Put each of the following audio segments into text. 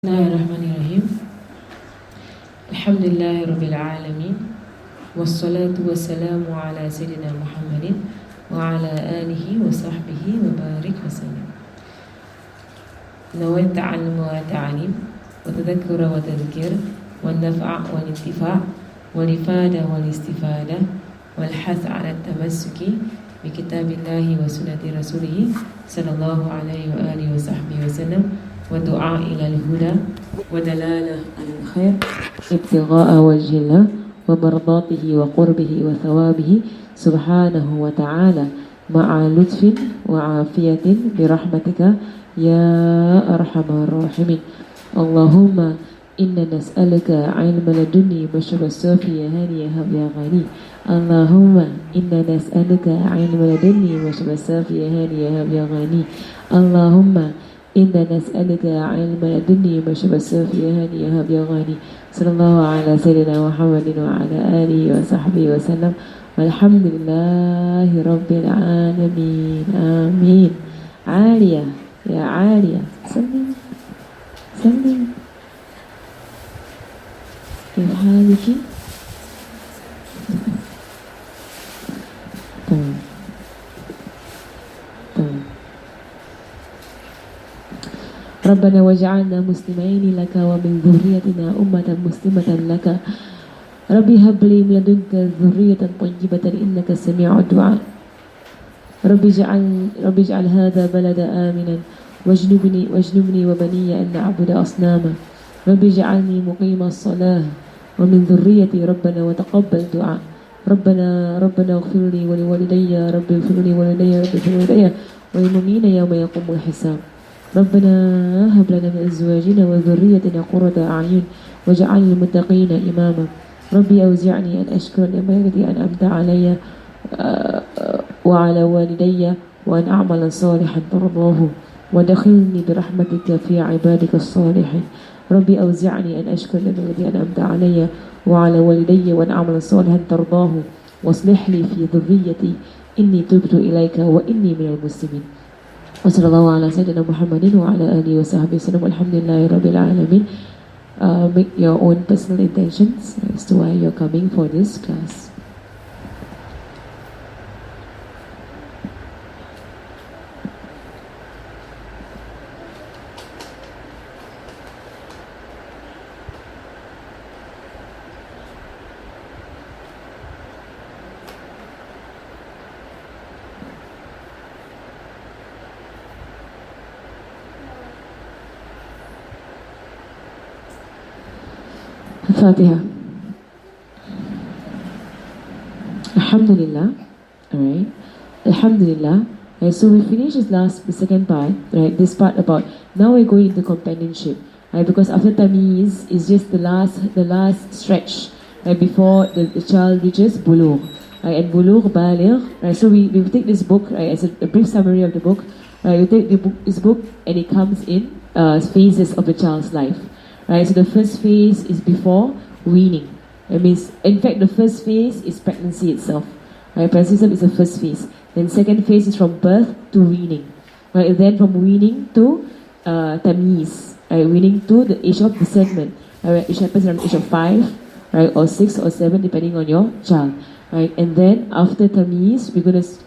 Bismillahirrahmanirrahim. Alhamdulillahi Rabbil Alamin. Wassalatu wassalamu ala Sayyidina Muhammadin wa ala alihi wa sahbihi wa barik wa sallam. Nawai ta'allum wa ta'alim wa tadhakkura wa tadhkir wa naf'a wa intifa' wa ifada wa istifada wal hath ala tamassuki bi kitabillahi wa sunnati rasulih sallallahu alaihi wa alihi wa sahbihi wa sallam ودعاء إلى الهدى ودلالة على الخير ابتغاء وجه الله ومرضاته وقربه وثوابه سبحانه وتعالى مع لطف وعافية برحمتك يا أرحم الراحمين. اللهم إنا نسألك علم لدني بشر الصوفي هاني يا غني. اللهم إنا نسألك علم لدني بشر الصوفي هاني يا غني. اللهم إنا نسألك علم لدني بشر الصوفي هاني يا غني. صلى الله على سيدنا محمد وعلى آله وصحبه وسلم والحمد لله رب العالمين آمين. عالية يا عالية سلم سلم كيف حالك؟ طيب طيب. ربنا واجعلنا مسلمين لك ومن ذريتنا أمة مسلمة لك. ربي هب لي من لدنك ذرية طيبة إنك سميع الدعاء. ربي اجعل هذا بلد آمنا واجنبني وبني أن نعبد أصناما. ربي اجعلني مقيم الصلاة ومن ذريتي ربنا وتقبل دعاء. ربنا اغفر لي ولوالدي. ربي اغفر لي ولوالدي وللمؤمنين يوم يقوم الحساب. ربنا هب لنا من أزواجنا وذريتنا قرة أعين واجعل للمتقين إماما. ربي أوزعني أن أشكر نعمتك التي أنعمت علي وعلى والدي وأن أعمل صالحا ترضاه ودخلني برحمتك في عبادك الصالحين. ربي أوزعني أن أشكر نعمتك التي أنعمت علي وعلى والدي وأن أعمل صالحا ترضاه واصلح لي في ذريتي إني تبت إليك وإني من المسلمين. وصلى الله على سيدنا محمد وعلى آله وصحبه وسلم والحمد لله رب العالمين. Make your own personal intentions as to why you're coming for this class. Fatiha. Alhamdulillah. Alright. Alhamdulillah. Right, so we finished the second part, right? This part about now we're going into companionship. Right? Because after Tamiz is just the last stretch, right, before the child reaches Bulugh. Right? And Bulugh, Baligh. Right? So we take this book, right, as a brief summary of the book. Right? We take this book and it comes in phases of the child's life. Right, so the first phase is before weaning. It means, in fact, the first phase is pregnancy itself. Right, pregnancy itself is the first phase. Then second phase is from birth to weaning. Right, then from weaning to tamiz. Right, weaning to the age of discernment. Right, which happens around the age of 5, right, or 6 or 7, depending on your child. Right, and then after tamiz,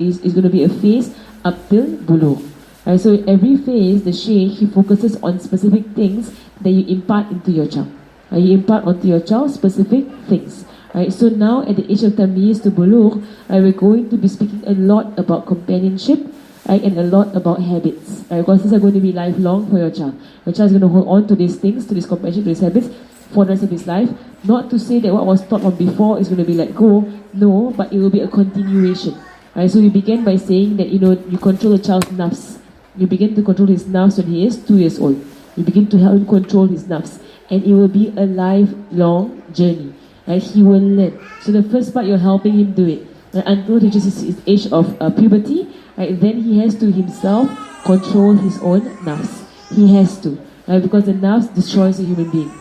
is gonna be a phase up till bulugh. Right, so every phase, the Shaykh, he focuses on specific things that you impart into your child. You impart onto your child specific things. Right, so now at the age of Tamiz to Bulugh, we're going to be speaking a lot about companionship, right, and a lot about habits. Right, because these are going to be lifelong for your child. Your child is going to hold on to these things, to this companionship, to these habits for the rest of his life. Not to say that what was taught on before is going to be let go, no, but it will be a continuation. Right, so we began by saying that you control the child's nafs. You begin to control his nafs when he is 2 years old. You begin to help him control his nafs. And it will be a lifelong journey. Right? He will learn. So the first part, you're helping him do it. Right? Until he reaches his age of puberty, right? Then he has to himself control his own nafs. He has to. Right? Because the nafs destroys a human being.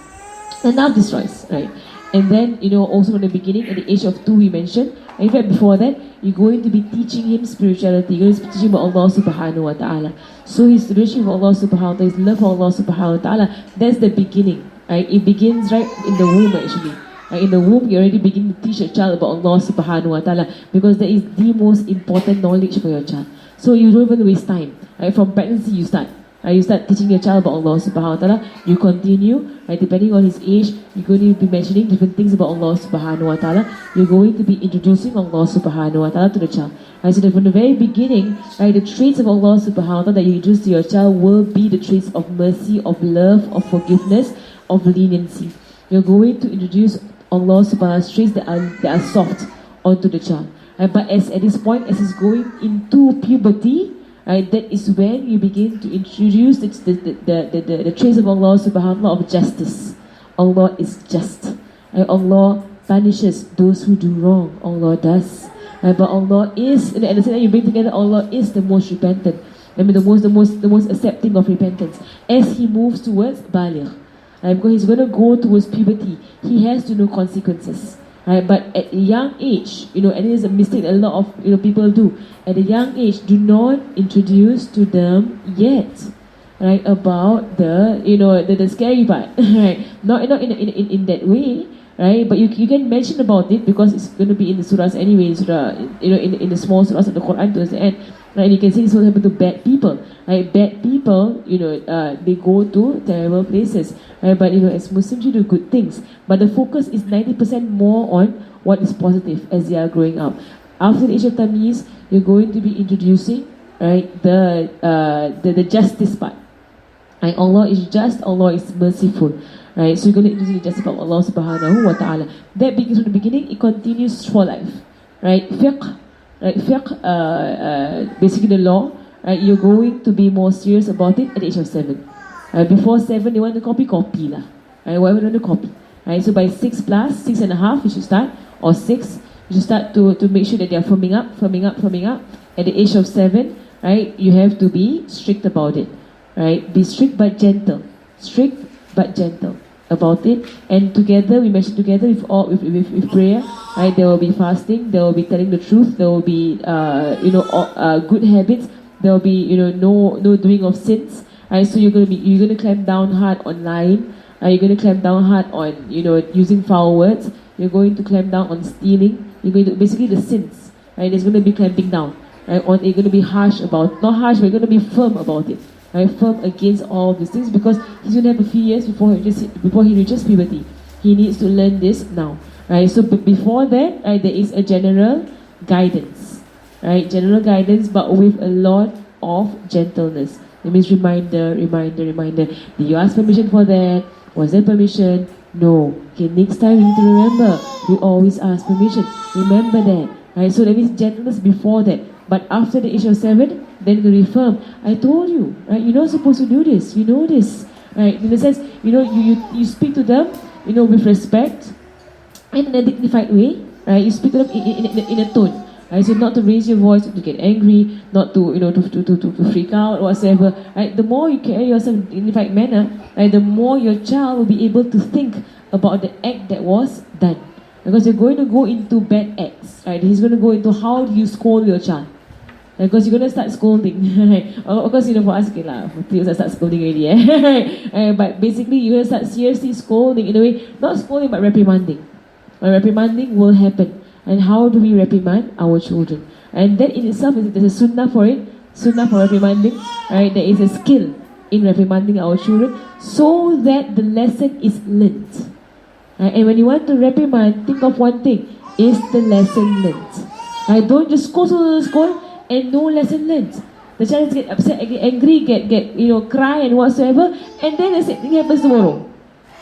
The nafs destroys. Right? And then, also in the beginning, at the age of 2, we mentioned, in fact, before that, you're going to be teaching him spirituality. You're going to be teaching him about Allah subhanahu wa ta'ala. So his relationship with Allah subhanahu wa ta'ala, his love for Allah subhanahu wa ta'ala, that's the beginning. Right? It begins right in the womb, actually. Right? In the womb, you already begin to teach your child about Allah subhanahu wa ta'ala, because that is the most important knowledge for your child. So you don't even waste time. Right? From pregnancy, you start. You start teaching your child about Allah subhanahu wa ta'ala. You continue, right, depending on his age, you're going to be mentioning different things about Allah subhanahu wa ta'ala. You're going to be introducing Allah subhanahu wa ta'ala to the child. Right, so that from the very beginning, right, the traits of Allah subhanahu wa ta'ala that you introduce to your child will be the traits of mercy, of love, of forgiveness, of leniency. You're going to introduce Allah subhanahu wa ta'ala's traits that are soft onto the child. Right, but at this point, as he's going into puberty, right, that is when you begin to introduce the traits of Allah subhanahu wa ta'ala of justice. Allah is just. Right? Allah punishes those who do wrong. Allah does. Right? But Allah is, and at the same time you bring together, Allah is the most repentant. I mean the most accepting of repentance. As he moves towards baligh. Right? Because he's going to go towards puberty. He has to know consequences. Right, but at a young age, and it is a mistake that a lot of people do. At a young age, do not introduce to them yet, right, about the scary part, right? Not in that way, right? But you can mention about it because it's going to be in the surahs anyway, in the small surahs of the Quran towards the end. Right, and you can see this will happen to bad people. Right, bad people, they go to terrible places. Right, but as Muslims, you do good things. But the focus is 90% more on what is positive as they are growing up. After the age of Tamiz, you're going to be introducing, right, the justice part. Right, Allah is just, Allah is merciful. Right, so you're going to introduce the justice of Allah subhanahu wa ta'ala. That begins from the beginning, it continues for life. Right, fiqh. Right, fiqh, basically the law, right, you're going to be more serious about it at the age of 7. Before 7, they want to copy lah. Right, whatever you want to copy. Right, so by 6 plus, 6.5, you should start, or 6, you should start to make sure that they are firming up. At the age of 7, right, you have to be strict about it. Right, be strict but gentle. Strict but gentle about it, and together, we mentioned together with prayer, right, there will be fasting, there will be telling the truth, there will be good habits, there will be no doing of sins, right? So you're gonna clamp down hard on lying, you're gonna clamp down hard on using foul words, you're going to clamp down on stealing, you're going to basically the sins, right? There's going to be clamping down, right? Or you're going to be harsh about, not harsh, but you're going to be firm about it. Right, firm against all these things, because he's going to have a few years before he reaches puberty. He needs to learn this now. Right, so before that, right, there is a general guidance. Right, general guidance, but with a lot of gentleness. It means reminder. Did you ask permission for that? Was there permission? No. Okay, next time you need to remember. We always ask permission. Remember that. Right, so there is gentleness before that. But after the age of 7, then you reaffirm. I told you, right? You're not supposed to do this. You know this, right? In a sense, you speak to them, with respect, and in a dignified way, right? You speak to them in a tone, right? So not to raise your voice, to get angry, not to to freak out or whatsoever, right? The more you carry yourself in a dignified manner, right, the more your child will be able to think about the act that was done, because you're going to go into bad acts, right? He's going to go into how do you scold your child. Because you're going to start scolding, right? Of course, for us, okay lah, for 3 years I start scolding already, but basically you're going to start seriously scolding, in a way, not scolding but reprimanding. Reprimanding will happen. And how do we reprimand our children? And that in itself, there's a sunnah for it, sunnah for reprimanding, right? There is a skill in reprimanding our children so that the lesson is learnt. Right? And when you want to reprimand, think of one thing, is the lesson learnt? Right? Don't just scold, and no lesson learned. The child get upset, get angry, get cry and whatsoever, and then the same thing happens tomorrow.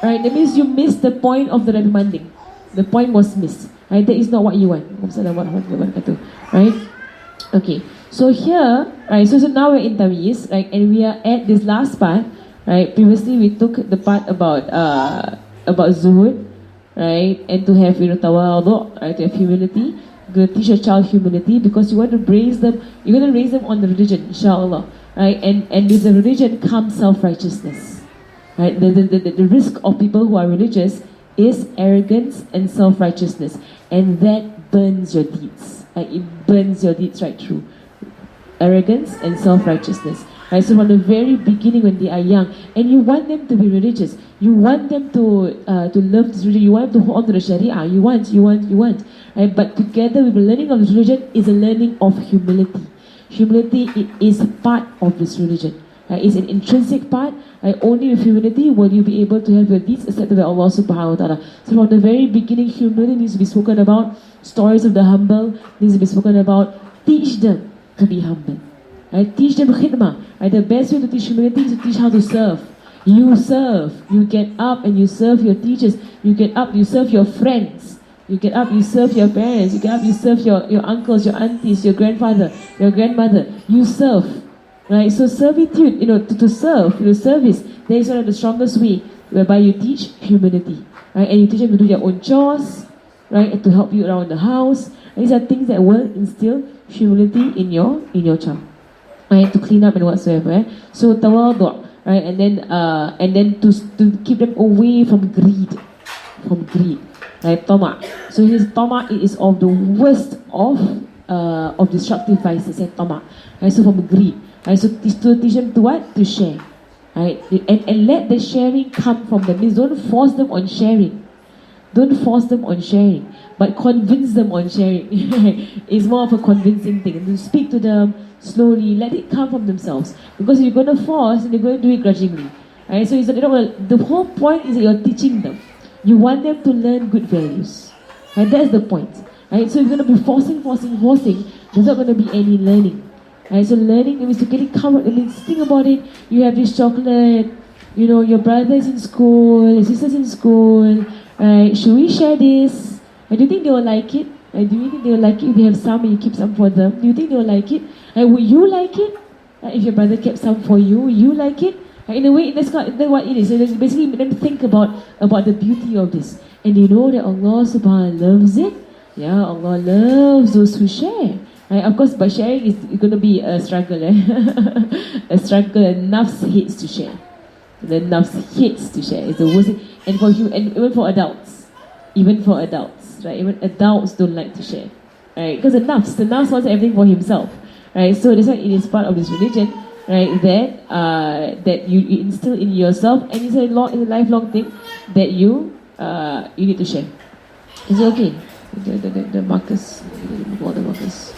Right? That means you missed the point of the reprimanding. The point was missed. Right? That is not what you want. Right? Okay. So here, right, so now we're in Tamiz, right, and we are at this last part. Right? Previously we took the part about zuhud, right, and to have tawadu, right, to have humility. You're going to teach your child humility because you want to raise them. You're going to raise them on the religion, inshallah, right? And with the religion comes self-righteousness, right? The risk of people who are religious is arrogance and self-righteousness, and that burns your deeds. It burns your deeds right through. Arrogance and self-righteousness. Right, so from the very beginning when they are young, and you want them to be religious, you want them to love this religion, you want them to hold on to the Sharia, you want. Right? But together with the learning of this religion is a learning of humility. Humility is part of this religion. Right? It's an intrinsic part. Right? Only with humility will you be able to have your deeds accepted by Allah subhanahu wa ta'ala. So from the very beginning, humility needs to be spoken about. Stories of the humble needs to be spoken about. Teach them to be humble. Right? Teach them khidmah. Right? The best way to teach humility is to teach how to serve. You serve. You get up and you serve your teachers. You get up, you serve your friends. You get up, you serve your parents. You get up, you serve your uncles, your aunties, your grandfather, your grandmother. You serve. Right? So servitude, to serve, service, that is one of the strongest way whereby you teach humility. Right? And you teach them to do their own chores, right? And to help you around the house. And these are things that will instill humility in your child. Right? To clean up and whatsoever. So tawadu', right? And then to keep them away from greed. Right? Tama'. So his tama' is of the worst of destructive vices. And tama'. Right? So from greed. Right? So to teach them to what? To share. Right? And let the sharing come from them. Means don't force them on sharing. Don't force them on sharing, but convince them on sharing. It's more of a convincing thing. To speak to them slowly, let it come from themselves. Because if you're going to force, they're going to do it grudgingly. Right? So the whole point is that you're teaching them. You want them to learn good values. Right? That's the point. Right? So if you're going to be forcing, there's not going to be any learning. Right? So learning means to get it covered. I mean, think about it. You have this chocolate. Your brother is in school, your sister's in school. Right? Should we share this? Do you think they will like it? Do you think they will like it if you have some and you keep some for them? Do you think they will like it? Would you like it? If your brother kept some for you, would you like it? In a way, that's what it is. So basically, make them think about the beauty of this. And you know that Allah subhanahu wa ta'ala loves it. Yeah, Allah loves those who share. Right? Of course, but sharing is going to be a struggle. A struggle, and nafs hates to share. The nafs hates to share. It's the worst thing. And even for adults. Right? Even adults don't like to share. Right? Because the nafs wants everything for himself. Right? So that's why it is part of this religion, right? That you instill in yourself, and it's a lifelong thing that you need to share. Is it okay? The markers, all the markers.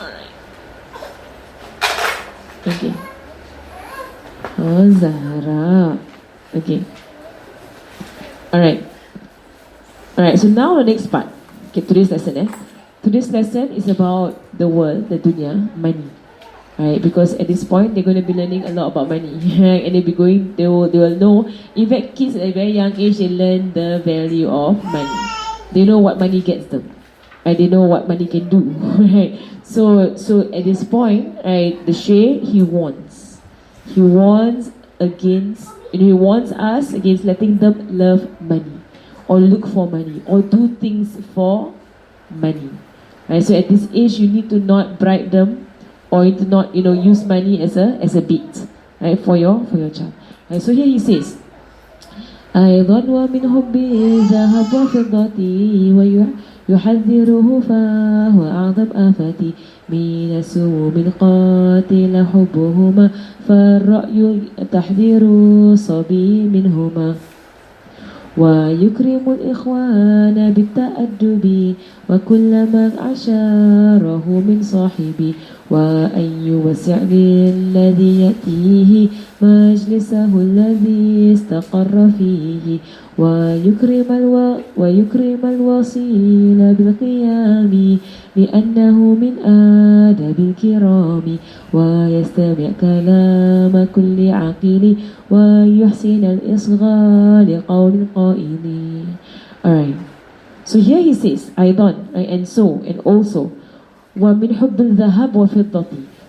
Alright. Okay. Oh, Zahra. Okay. Alright, so now the next part. Okay, today's lesson. Today's lesson is about the world, the dunya, money. Right? Because at this point, they're going to be learning a lot about money. Right? And they will know. In fact, kids at a very young age, they learn the value of money. They know what money gets them. Right? They know what money can do. Right? So at this point, right, the Shaykh, he warns. He warns us against letting them love money, or look for money, or do things for money. Right? So at this age, you need to not bribe them, or to not use money as a bait, right, for your child. Right? So here he says, أيضا ومن حب الذهب وفضة ويحذره فهو أعظم آفتي من السموم القاتل حبهما فالرأي تحذير الصبي منهما ويكرم الإخوان بالتأدب وكل من عشاره من صاحبي وأن يوسع للذي يأتيه مجلسه الذي استقر فيه ويكرم الوصيل بالقيام لأنه من آداب الكرام ويستمع كلام كل عاقل ويحسن الإصغاء لقول القائل. Alright, so here he says أيضا, right, and also ومن حب الذهب وفضة,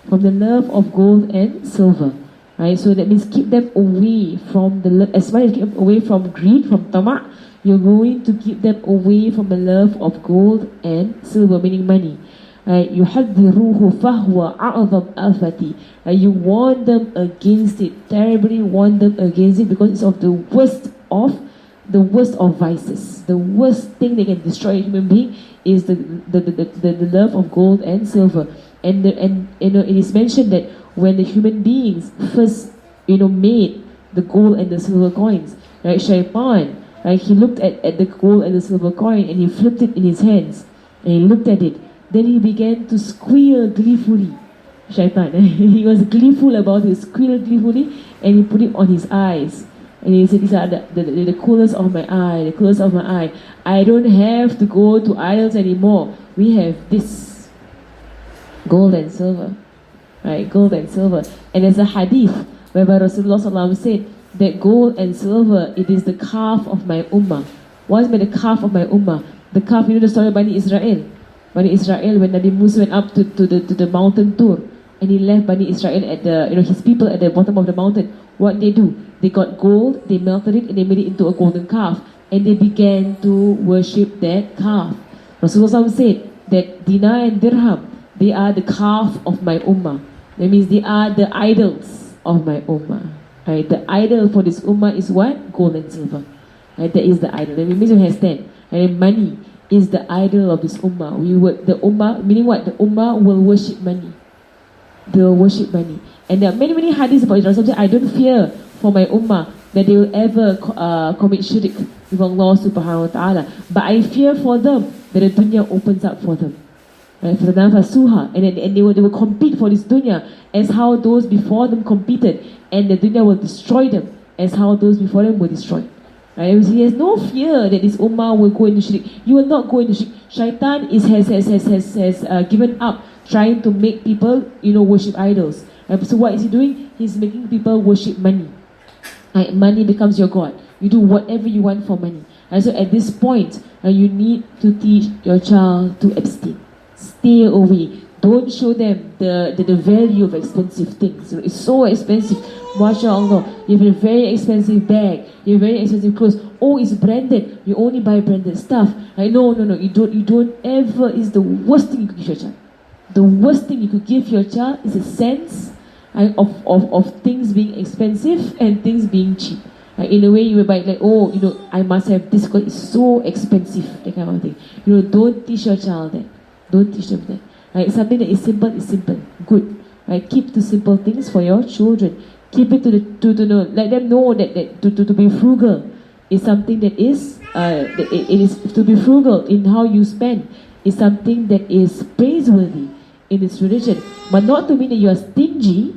from the love of gold and silver. Right, so that means keep them away from as far as keep them away from greed, from tama'. You're going to keep them away from the love of gold and silver, meaning money. right? يحذروه فهو أعظم آفتي. Right? You warn them against it, terribly warn them against it, because it's of the worst of vices. The worst thing that can destroy a human being is the love of gold and silver. And it is mentioned that when the human beings first made the gold and the silver coins, right? Shaitan, right? He looked at the gold and the silver coin and he flipped it in his hands and he looked at it. Then he began to squeal gleefully. Shaitan, he was gleeful about it, squealed gleefully, and he put it on his eyes. And he said, these are the coolest of my eye, the coolest of my eye. I don't have to go to idols anymore. We have this gold and silver, right? Gold and silver. And there's a hadith whereby Rasulullah SAW said that gold and silver, it is the calf of my ummah. What's by the calf of my ummah? The calf, the story of Bani Israel. Bani Israel, when Nabi Musa went up to the mountain tour, and he left Bani Israel at his people at the bottom of the mountain. What they do? They got gold, they melted it, and they made it into a golden calf, and they began to worship that calf. Rasulullah said that dinar and dirham, they are the calf of my ummah. That means they are the idols of my ummah. Right? The idol for this ummah is what? Gold and silver. Right? That is the idol. That means it has 10. And money is the idol of this ummah. The ummah, meaning what? The ummah will worship money. They will worship money. And there are many hadiths about it. Rasulullah said, I don't fear for my ummah that they will ever commit shirk with Allah subhanahu wa ta'ala. But I fear for them that the dunya opens up for them. Right? For the nafasuha. And they will compete for this dunya as how those before them competed. And the dunya will destroy them as how those before them were destroyed. Right? He has no fear that this ummah will go into shirk. You will not go into shirk. Shaitan has given up trying to make people, worship idols. Right? So what is he doing? He's making people worship money. Right? Money becomes your God. You do whatever you want for money. And so at this point, you need to teach your child to abstain. Stay away. Don't show them the value of expensive things. It's so expensive. MashaAllah, you have a very expensive bag, you have very expensive clothes. Oh, it's branded. You only buy branded stuff. Right? No. You don't ever. It's the worst thing you could give your child. The worst thing you could give your child is a sense of things being expensive and things being cheap. Like in a way, you will buy I must have this because it's so expensive. That kind of thing. Don't teach your child that. Don't teach them that. Right? Something that is simple. Good. Right? Keep the simple things for your children. Keep it let them know that to be frugal is something that is it is to be frugal in how you spend is something that is praiseworthy in its religion, but not to mean that you are stingy.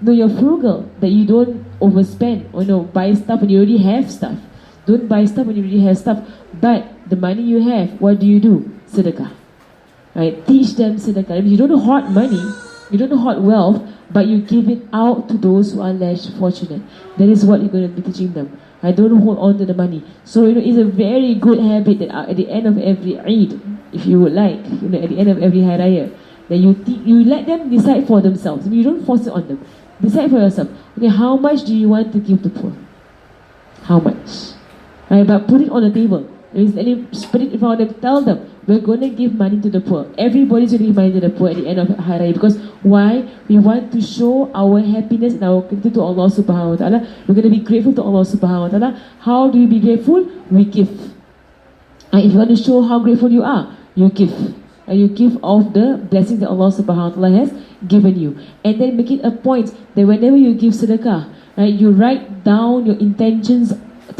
No, you're frugal, that you don't overspend or buy stuff when you already have stuff. Don't buy stuff when you already have stuff. But the money you have, what do? Sedekah. Right? Teach them sedekah. I mean, you don't hoard money, you don't hoard wealth, but you give it out to those who are less fortunate. That is what you're going to be teaching them. I don't hold on to the money. So it's a very good habit that at the end of every Eid, if you would like, at the end of every Hari Raya, that you let them decide for themselves. I mean, you don't force it on them. Decide for yourself. Okay, how much do you want to give to poor? How much? Right, but put it on the table. Put it in front of them. Tell them, we're going to give money to the poor. Everybody's going to give money to the poor at the end of Hari Raya. Because why? We want to show our happiness and our gratitude to Allah subhanahu wa ta'ala. We're going to be grateful to Allah subhanahu wa ta'ala. How do we be grateful? We give. And if you want to show how grateful you are, you give. And you give of the blessings that Allah subhanahu wa ta'ala has given you. And then make it a point that whenever you give sedekah, right, you write down your intentions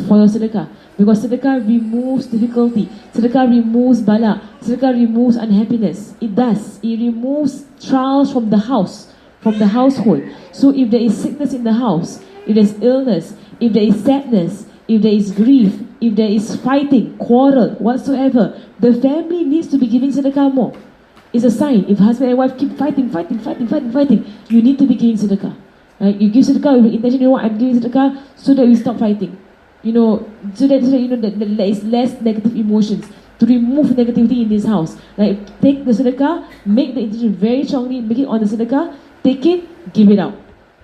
for your sedekah. Because sedekah removes difficulty. Sedekah removes bala. Sedekah removes unhappiness. It does. It removes trials from the house, from the household. So if there is sickness in the house, if there is illness, if there is sadness, if there is grief, if there is fighting, quarrel, whatsoever, the family needs to be giving sedekah more. It's a sign. If husband and wife keep fighting, you need to be giving sedekah. Right? You give sedekah with the intention, I'm giving sedekah so that we stop fighting. So that there is less negative emotions. To remove negativity in this house. Like take the sedekah, make the intention very strongly, make it on the sedekah, take it, give it out.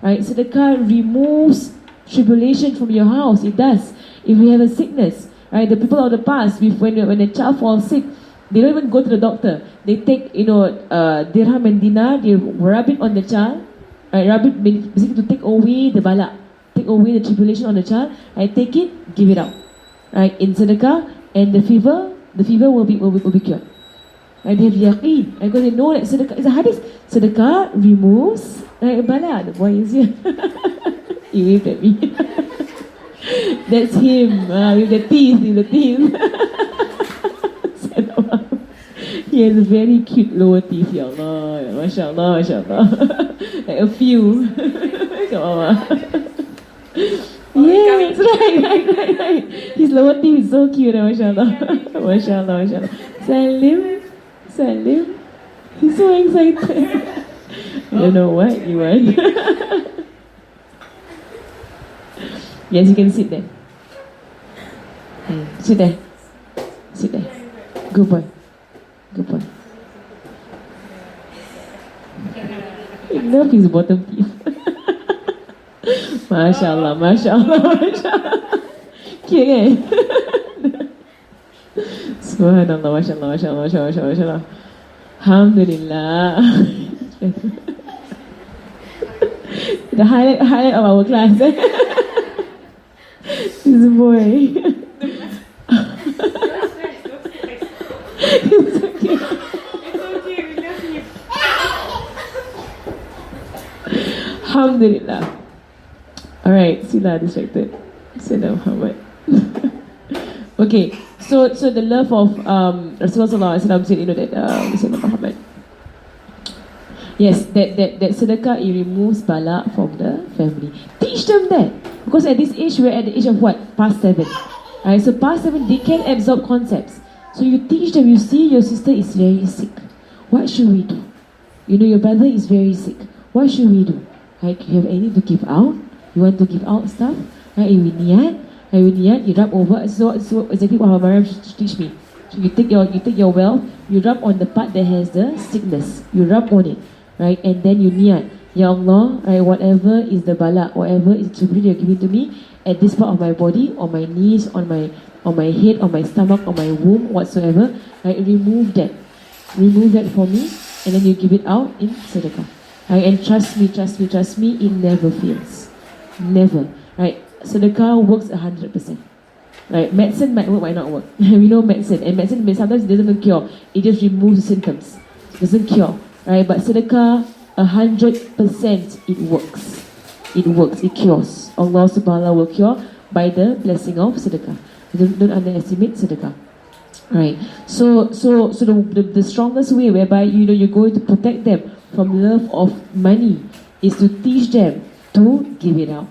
Right? Sedekah removes tribulation from your house. It does. If we have a sickness, right? The people of the past, when a child falls sick, They don't even go to the doctor. They take, dirham and dinar, they rub it on the child. Right, rub it basically to take away the bala, take away the tribulation on the child. Right, take it, give it out. Right, in sedekah, and the fever will be cured. Right, they have yaqeen, because they know that sedekah is a hadith. Sedekah removes bala. The boy is here. He waved at me. That's him with the teeth. He has a very cute lower teeth, ya Allah, mashallah, like a few. Yes, right. His lower teeth is so cute, mashallah. Salim, he's so excited. I don't know what you want. Yes, you can sit there. Sit there. Good boy. I love his bottom teeth. Mashallah. Cute, eh? Subhanallah, mashallah. Alhamdulillah. The highlight of our class. This boy. It's okay. Alhamdulillah. Alright, Sila distracted. Sayyidina Muhammad. Okay, so the love of Rasulullah said, that Sayyidina Muhammad. Yes, that sedekah, it removes bala from the family. Teach them that. Because at this age, we're at the age of what? Past 7. Alright, so past 7, they can absorb concepts. So you teach them, you see your sister is very sick. What should we do? Your brother is very sick. What should we do? Right, you have anything to give out? You want to give out stuff? Right, you niyat, you rub over. So exactly what our Mariam teach me. So you take your wealth, you rub on the part that has the sickness. You rub on it, right? And then you niyat. Ya Allah, right, whatever is the bala, whatever is the tribute you're giving to me at this part of my body, on my knees, on my head, on my stomach, on my womb, whatsoever, right? Remove that for me, and then you give it out in sedekah. Right? And trust me, it never fails. Never. Right? Sedekah works 100%. Right? Medicine might work, might not work. We know medicine, and medicine sometimes it doesn't even cure. It just removes the symptoms. It doesn't cure. Right? But sedekah, 100% it works. It cures. Allah subhanahu wa ta'ala will cure by the blessing of sedekah. Don't underestimate sedekah. Right. So the strongest way whereby you're going to protect them from love of money is to teach them to give it out.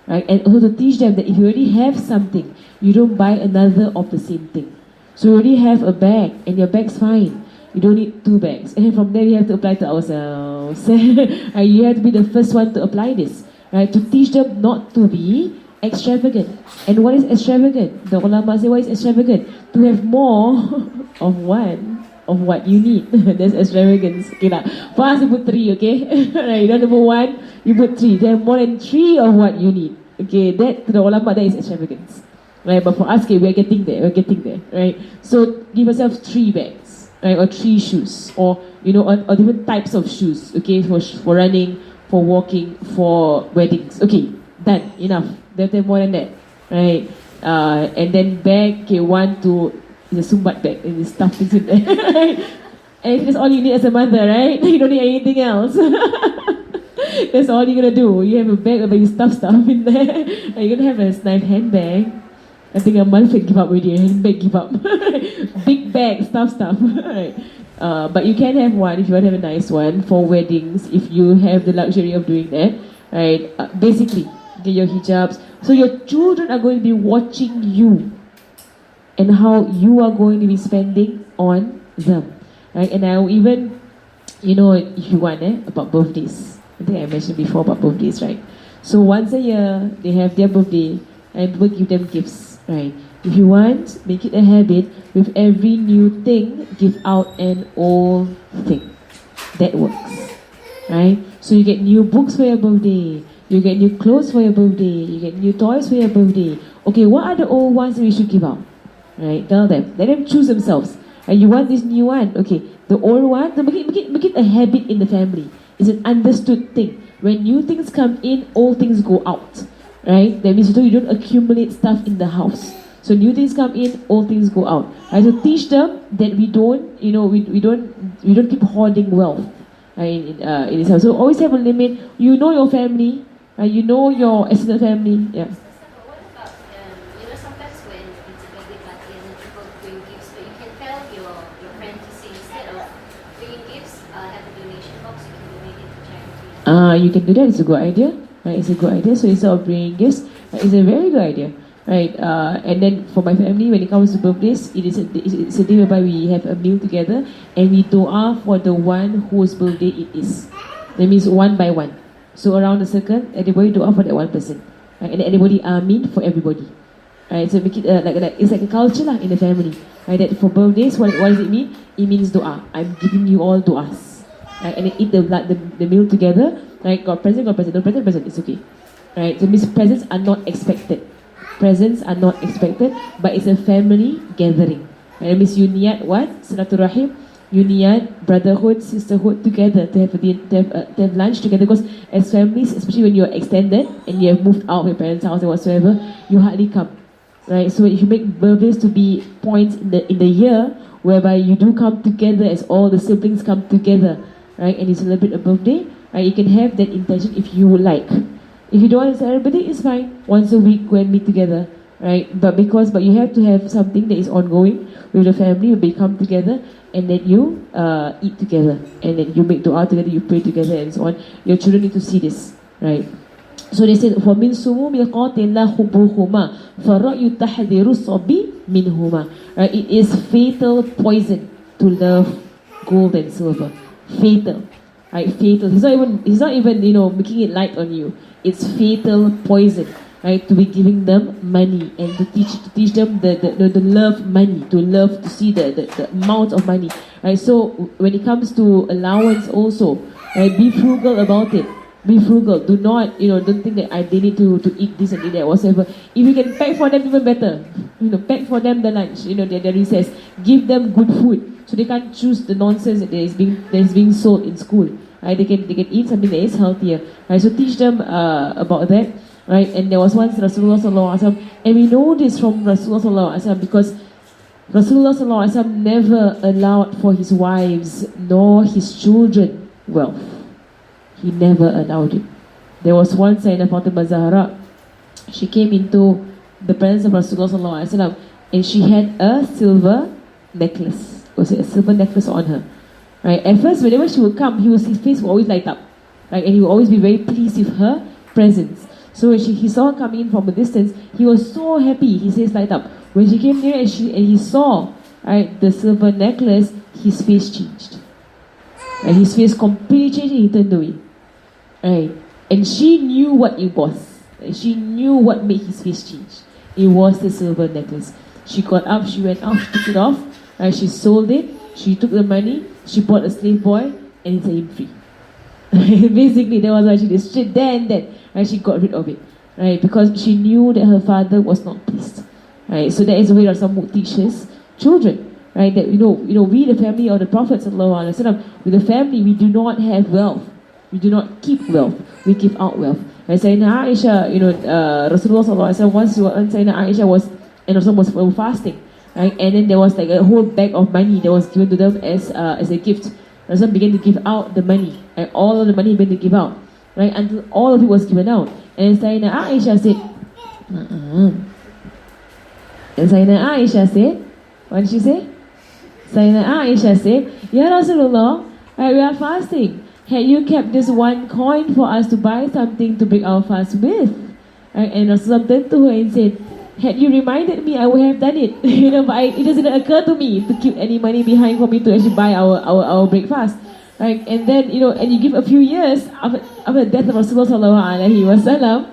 Right? And also to teach them that if you already have something, you don't buy another of the same thing. So you already have a bag and your bag's fine. You don't need 2 bags. And from there we have to apply to ourselves. Right? You have to be the first one to apply this. Right? To teach them not to be extravagant. And what is extravagant? The ulama say, what is extravagant? To have more of one of what you need. That's extravagance. Okay lah. For us, you put 3, okay? Right, you don't put 1, you put 3. There are more than 3 of what you need. Okay, that to the ulama, that is extravagance. Right, but for us, okay, we're getting there, right? So give yourself 3 bags, right? Or 3 shoes, or or different types of shoes, okay? For running, for walking, for weddings. Okay, done, enough. There's more than that, right? And then bag, okay, 1, 2, is a sumbat bag, and you stuff things in there, right? And if that's all you need as a mother, right? You don't need anything else. That's all you're gonna do. You have a bag where you stuff stuff in there. And you're gonna have a nice handbag. I think a month give up already. Handbag give up. Big bag, stuff. Right. But you can have one if you want to have a nice one for weddings. If you have the luxury of doing that, right? Basically, get your hijabs. So your children are going to be watching you and how you are going to be spending on them, right? And I'll even, if you want, about birthdays. I think I mentioned before about birthdays, right? So once a year, they have their birthday, and people give them gifts, right? If you want, make it a habit. With every new thing, give out an old thing. That works, right? So you get new books for your birthday. You get new clothes for your birthday. You get new toys for your birthday. Okay, what are the old ones that we should give out? Right? Tell them. Let them choose themselves. And you want this new one, okay. The old one, so make it a habit in the family. It's an understood thing. When new things come in, old things go out, right? That means you don't accumulate stuff in the house. So new things come in, old things go out. Right? So teach them that we don't, we don't keep hoarding wealth. Right? In this house. So always have a limit. You know your family, right? You know your extended family. Yeah. Sometimes when it's a birthday party and then people bring gifts, but you can tell your friend to say instead of bringing gifts, have a donation box, you can donate it to charity. You can do that. It's a good idea. Right? It's a good idea. So instead of bringing gifts, it's a very good idea. Right, and then for my family, when it comes to birthdays, it's a day whereby we have a meal together and we dua for the one whose birthday it is. That means one by one. So around the circle, everybody dua for that one person, right? And everybody amin for everybody. Right, so make it it's like a culture lah in the family. Right, that for birthdays, what does it mean? It means dua. I'm giving you all duas. Right, and then eat the meal together. Right, got present, no present, it's okay. Right, so means presents are not expected. Presents are not expected, but it's a family gathering. And that means you niat what? Silaturahim. You niat brotherhood, sisterhood together to have lunch together. Because as families, especially when you're extended and you have moved out of your parents' house or whatsoever, you hardly come, right? So if you make birthdays to be points in the year whereby you do come together as all the siblings come together, right? And you celebrate a birthday, right? You can have that intention if you would like. If you don't want to celebrate it, it's fine. Once a week, go and meet together, right? But you have to have something that is ongoing with the family. You come together, and then you eat together, and then you make dua together, you pray together, and so on. Your children need to see this, right? So they said, "For min sumum yaqatillah hubuhuma, fara'yu tahdhiru sabi minhuma." Right? It is fatal poison to love gold and silver. Fatal, right? Fatal. He's not even making it light on you. It's fatal poison, right? To be giving them money and to teach them the love money, to love to see the amount of money, right? So when it comes to allowance also, right? Be frugal about it. Be frugal. Do not don't think that they need to eat this and eat that, whatever. If you can pack for them, even better. Pack for them the lunch, their recess. Give them good food so they can't choose the nonsense that is being sold in school. Right? They can eat something that is healthier. Right? So teach them about that. Right? And there was once Rasulullah sallallahu alaihi wasallam, and we know this from Rasulullah sallallahu alaihi wasallam because Rasulullah sallallahu alaihi wasallam never allowed for his wives nor his children wealth. He never allowed it. There was once Sayyidah Fatimah Zahra. She came into the presence of Rasulullah sallallahu alaihi wasallam, and she had a silver necklace. Was it a silver necklace on her? Right. At first, whenever she would come, his face would always light up, right, and he would always be very pleased with her presence. So when he saw her coming in from a distance, he was so happy. His face light up. When she came near and he saw, right, the silver necklace, his face changed. Right, his face completely changed and he turned away. Right, and she knew what it was. She knew what made his face change. It was the silver necklace. She got up, she went out, she took it off, right, she sold it, she took the money, she bought a slave boy, and it set him free. Basically, that was why she did. Straight there and then, right, she got rid of it, right, because she knew that her father was not pleased, right. So that is the way Rasul teaches children, right, that we the family of the Prophet sallallahu alaihi wasallam, with the family we do not have wealth, we do not keep wealth, we give out wealth. Right, Sayyidina Aisha, Rasulullah sallallahu alaihi wasallam, once Sayyidina Aisha was fasting. Right? And then there was like a whole bag of money that was given to them as a gift. Rasul began to give out the money, and all of the money began to give out, right? Until all of it was given out. And Sayyidina Aisha said, And Sayyidina Aisha said, what did she say? Sayyidina Aisha said, Ya Rasulullah, right, we are fasting. Had you kept this one coin for us to buy something to break our fast with? Right? And Rasulullah turned to her and said, had you reminded me, I would have done it. But it doesn't occur to me to keep any money behind for me to actually buy our breakfast. Right? And then, and you give a few years after the death of Rasulullah sallallahu alaihi wasallam,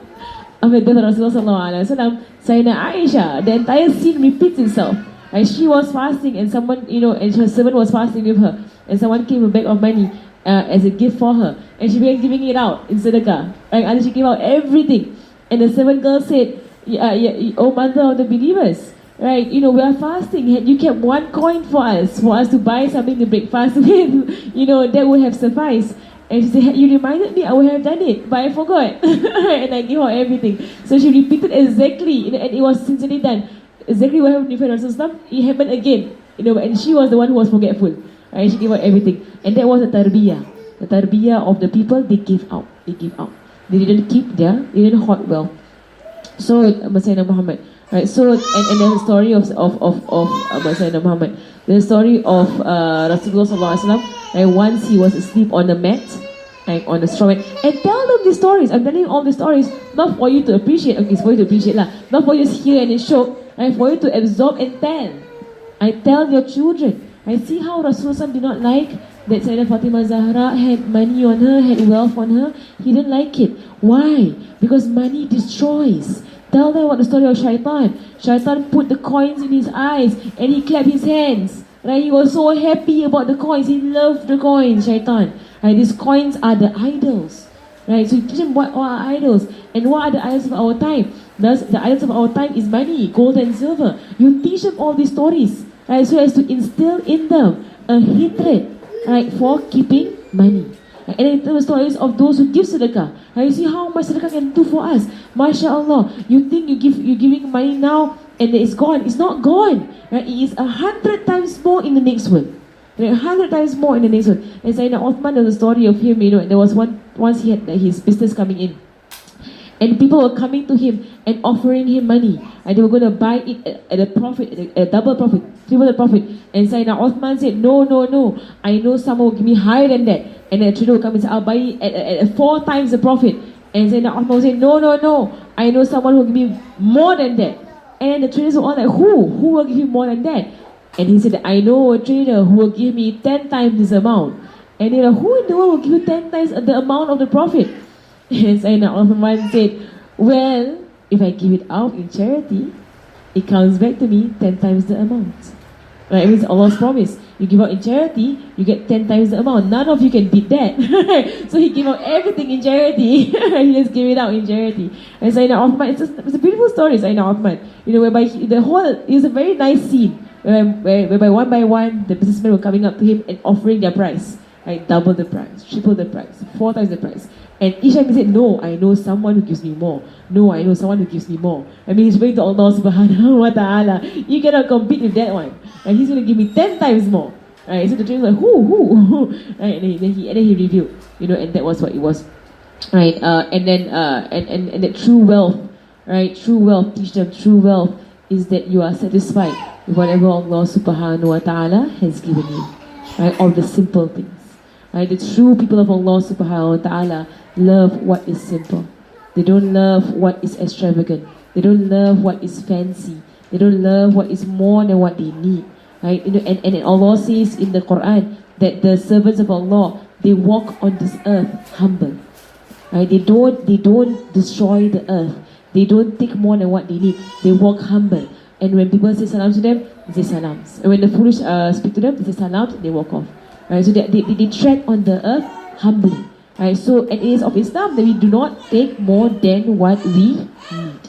after the death of Rasulullah sallallahu alaihi wasallam, Sayyidina Aisha, the entire scene repeats itself. Right? She was fasting, and someone, and her servant was fasting with her, and someone came with a bag of money as a gift for her, and she began giving it out in sadaqah. Right? And she gave out everything, and the servant girl said, "Oh mother of the believers, right? We are fasting. Had you kept 1 coin for us to buy something to break fast with, that would have sufficed. And she said, "Had you reminded me, I would have done it, but I forgot." And I gave her everything. So she repeated exactly, and it was sincerely done. Exactly what happened with Rasulullah, it happened again. And she was the one who was forgetful. Right? She gave her everything. And that was the tarbiyah. The tarbiyah of the people, they gave out. They gave out. They didn't they didn't hoard wealth. So, Sayyidina Muhammad. Right, so and there's a story of Sayyidina Muhammad. The story of Rasulullah Sallallahu Alaihi Wasallam. Right, once he was asleep on the mat, like on the straw mat, and tell them these stories. I'm telling you all these stories not for you to appreciate. Okay, it's for you to appreciate lah. Not for you to hear and show. Right, for you to absorb and tell. I tell your children. I see how Rasulullah did not like that Sayyidah Fatimah Zahra had money on her, had wealth on her. He didn't like it. Why? Because money destroys. Tell them what the story of Shaitan. Shaitan put the coins in his eyes and he clapped his hands. Right? He was so happy about the coins. He loved the coins, Shaitan. Right? These coins are the idols. Right? So you teach them what are idols. And what are the idols of our time? Thus, the idols of our time is money, gold and silver. You teach them all these stories. Right? So as to instill in them a hatred, right, for keeping money. Right? And then tell the stories of those who give sedekah. Right? You see how much sedekah can do for us. MashaAllah. You think you're giving money now and it's gone. It's not gone. Right? It is 100 times more in the next world. Right? 100 times more in the next world. And Sayyidina Uthman, there's a story of him, there was once he had his business coming in. And people were coming to him and offering him money. And they were going to buy it at a profit, a double profit, triple the profit. And Sayyidina Uthman said, no. I know someone will give me higher than that. And the trader will come and say, I'll buy it at 4 times the profit. And Sayyidina Uthman will say, no. I know someone who will give me more than that. And the traders were all like, who? Who will give you more than that? And he said, I know a trader who will give me 10 times this amount. And they're like, who in the world will give you 10 times the amount of the profit? And Sayyidina Uthman said, well, if I give it out in charity, it comes back to me 10 times the amount. Right? It means Allah's promise. You give out in charity, you get 10 times the amount. None of you can beat that. So he gave out everything in charity. He just gave it out in charity. And Sayyidina Uthman, it's a beautiful story, Sayyidina Uthman. Whereby it was a very nice scene. Whereby one by one, the businessmen were coming up to him and offering their price. Right? Double the price, triple the price, 4 times the price. And each time he said, no, I know someone who gives me more. No, I know someone who gives me more. I mean, he's praying to Allah subhanahu wa ta'ala. You cannot compete with that one. And he's going to give me 10 times more. Right? So the trainer was like, who? Right? And then he revealed, and that was what it was. Right? And that true wealth, right? True wealth, teach them true wealth is that you are satisfied with whatever Allah subhanahu wa ta'ala has given you. Right? All the simple things. Right? The true people of Allah subhanahu wa ta'ala love what is simple. They don't love what is extravagant. They don't love what is fancy. They don't love what is more than what they need. Right? And Allah says in the Quran that the servants of Allah, they walk on this earth humble. Right? They don't destroy the earth. They don't take more than what they need. They walk humble. And when people say salam to them, they say salams. And when the foolish speak to them, they say salams, they walk off. Right? So they tread on the earth humbly. Right? So it is of Islam that we do not take more than what we need.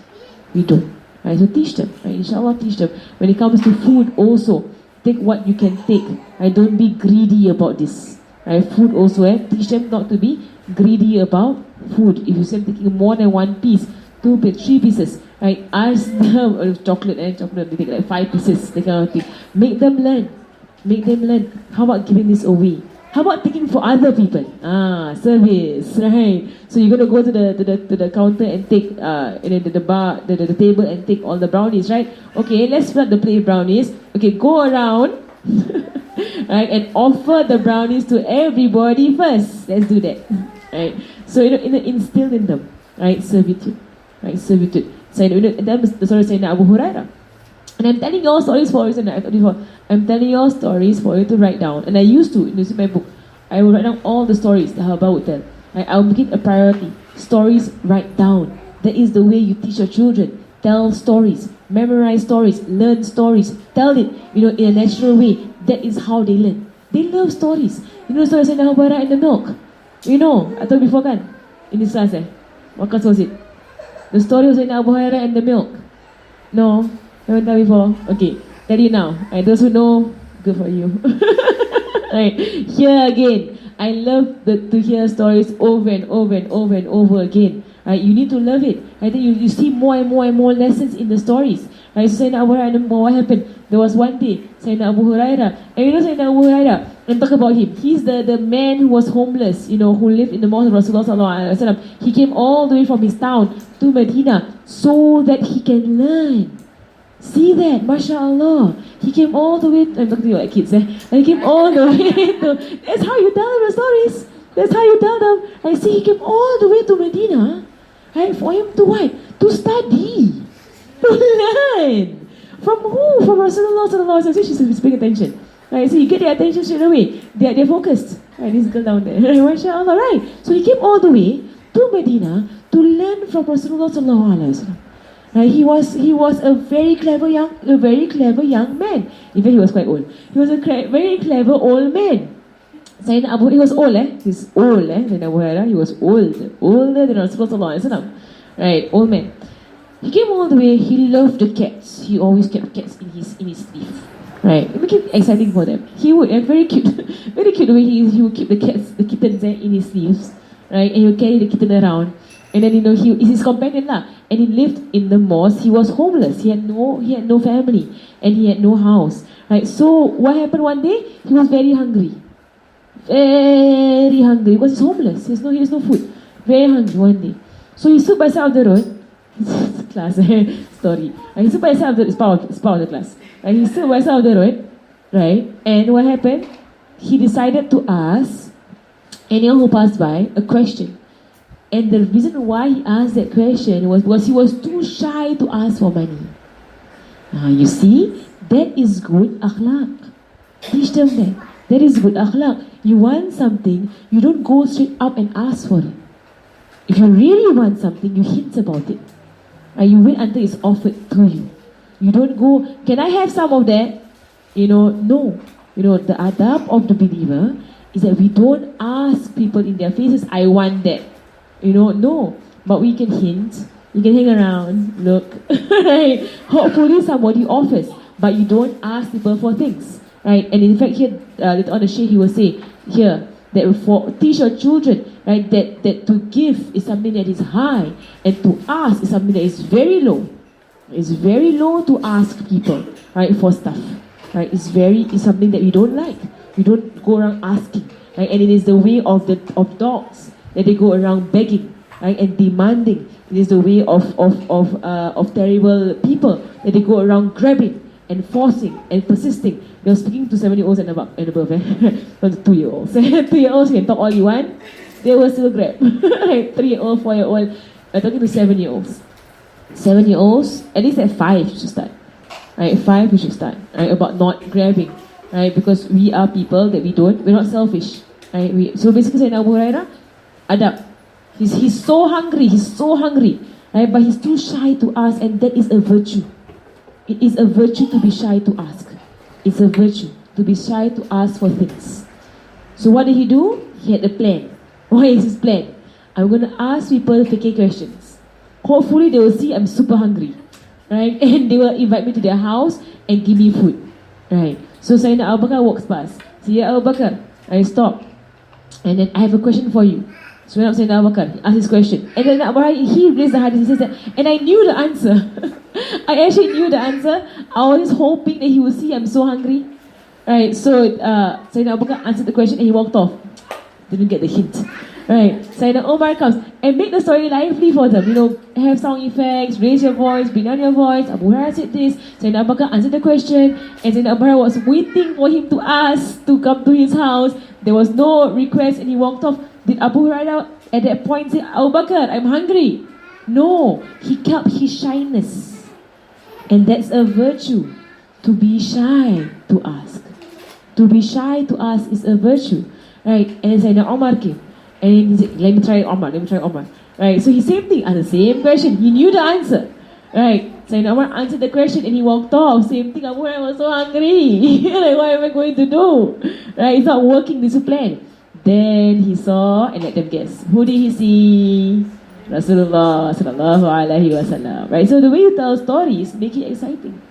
We don't. Right? So teach them. Right? Inshallah, teach them. When it comes to food also, take what you can take. Right? Don't be greedy about this. Right? Food also, teach them not to be greedy about food. If you say taking more than 1 piece, 2 pieces, 3 pieces, right? Ask them chocolate, they take like 5 pieces, that kind of thing. Make them learn. Make them learn. How about giving this away? How about taking for other people? Service, right? So you're gonna go to the counter and take the bar, the table and take all the brownies, right? Okay, let's flood the plate brownies. Okay, go around, right, and offer the brownies to everybody first. Let's do that, right? So instill in them, right, servitude, right, servitude. So that's the story of Sayyidina Abu Hurairah. And I'm telling you all stories for you, and I told you before, I'm telling you all stories for you to write down. And I used to, in my book, I will write down all the stories that Haba would tell. I'll make it a priority. Stories, write down. That is the way you teach your children. Tell stories, memorize stories, learn stories. Tell it, in a natural way. That is how they learn. They love stories. You know the story of Sayyidina Abu Hurairah and the milk? I told before kan? In this class What class was it? The story of Sayyidina Abu Hurairah and the milk. No. Haven't tell before? Okay, tell you now. Right, those who know, good for you. Right, here again. I love to hear stories over and over and over and over again. Right, you need to love it. I think you see more and more and more lessons in the stories. Right, so Sayyidina Abu Hurairah, what happened? There was one day, Sayyidina Abu Hurairah, and you know Sayyidina Abu Hurairah, and talk about him. He's the man who was homeless, who lived in the mosque of Rasulullah sallallahu alaihi wasallam. He came all the way from his town to Medina so that he can learn. See that, mashallah. He came all the way, I'm talking to you like kids, He came all the way to, that's how you tell them the stories. That's how you tell them. I see he came all the way to Medina, right, for him to what? To study. To learn. From who? From Rasulullah sallallahu alaihi wasallam. So she's paying attention. Right, so you get their attention straight away. They're focused. Right, this girl down there. Right, mashallah, right. So he came all the way to Medina to learn from Rasulullah sallallahu alaihi wasallam. Right, he was a very clever young man. In fact, he was quite old. He was a very clever old man. Sayyidina Abu, he was old, He's old, Sayyidina Abu Hurairah, he was older than Rasulullah sallallahu alaihi wasallam. Right, old man. He came all the way. He loved the cats. He always kept cats in his sleeve. Right, it became exciting for them. He would, very cute, very cute the way he would keep the kittens in his sleeves. Right, and he would carry the kitten around. And then he is his companion lah. And he lived in the mosque. He was homeless. He had no family, and he had no house. Right. So what happened one day? He was very hungry. Very hungry because he's homeless. He has no food. Very hungry one day. So he stood by the side of the road. Class story. He stood by the side of the it's part of the class. He stood by the side of the road. Right. And what happened? He decided to ask anyone who passed by a question. And the reason why he asked that question was because he was too shy to ask for money. You see, that is good akhlaq. Teach them that. That is good akhlaq. You want something, you don't go straight up and ask for it. If you really want something, you hint about it. You wait until it's offered to you. You don't go, can I have some of that? No. The adab of the believer is that we don't ask people in their faces, I want that. No. But we can hint, you can hang around, look, right? Hopefully somebody offers, but you don't ask people for things, right? And in fact here, on the Shaykh he will say, here, that teach your children, right, that to give is something that is high, and to ask is something that is very low. It's very low to ask people, right, for stuff, right? It's something that we don't like. We don't go around asking, right? And it is the way of dogs, that they go around begging, right, and demanding. It is the way of terrible people, that they go around grabbing and forcing and persisting. You're speaking to 7-year-olds and above, not 2-year-olds. 2-year-olds can talk all you want, they will still grab. Right? 3-year-old, 4-year-old, I'm talking to 7-year-olds. 7-year-olds, at least at 5 you should start. Right, 5 we should start. Right, about not grabbing. Right, because we are people that we're not selfish. Right, so basically Sayyidina Abu Hurairah, adab. He's so hungry, right? But he's too shy to ask, and that is a virtue. It is a virtue to be shy to ask. It's a virtue to be shy to ask for things. So what did he do? He had a plan. What is his plan? I'm going to ask people tricky questions. Hopefully they will see I'm super hungry, right? And they will invite me to their house and give me food, right? So Sayyidina Abu Bakr walks past. See, Abu Bakr, I stop. And then I have a question for you. So when Sayyidina Abu Bakr, he asked his question. And then Abu Bakr, he raised the hadith, he says that, and I knew the answer. I actually knew the answer. I was just hoping that he would see I'm so hungry. Right, so Sayyidina Abu Bakr answered the question and he walked off. Didn't get the hint. Right, Sayyidina Omar comes and make the story lively for them. Have sound effects, raise your voice, bring down your voice. Abu Hurairah said this. Sayyidina Abu Bakr answered the question, and Sayyidina Abu Hurairah was waiting for him to ask to come to his house. There was no request, and he walked off. Did Abu Hurairah at that point say, Abu Bakr, I'm hungry? No, he kept his shyness, and that's a virtue. To be shy to ask. To be shy to ask is a virtue, right? And Sayyidina Omar came. And he said, let me try Omar. Right, so he same thing, asked the same question. He knew the answer. Right, Sayyidina Omar answered the question and he walked off. Same thing, Abu Hurairah was so hungry. Like, what am I going to do? Right, it's not working, this plan. Then he saw, and let them guess. Who did he see? Rasulullah sallallahu alaihi wasallam. Right, so the way you tell stories, make it exciting.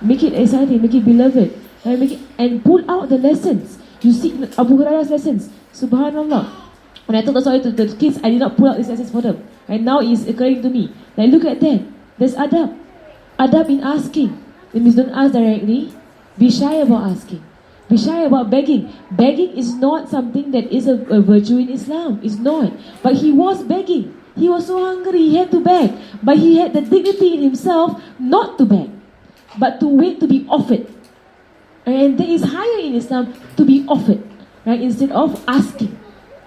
Make it exciting, make it beloved, and and pull out the lessons. You see Abu Hurairah's lessons. Subhanallah. When I told the story to the kids, I did not pull out these lessons for them. And now it's occurring to me. Like, look at that. There's adab. Adab in asking. That means don't ask directly. Be shy about asking. Be shy about begging. Begging is not something that is a virtue in Islam. It's not. But he was begging. He was so hungry, he had to beg. But he had the dignity in himself not to beg, but to wait to be offered. And there is higher in Islam to be offered, right, instead of asking.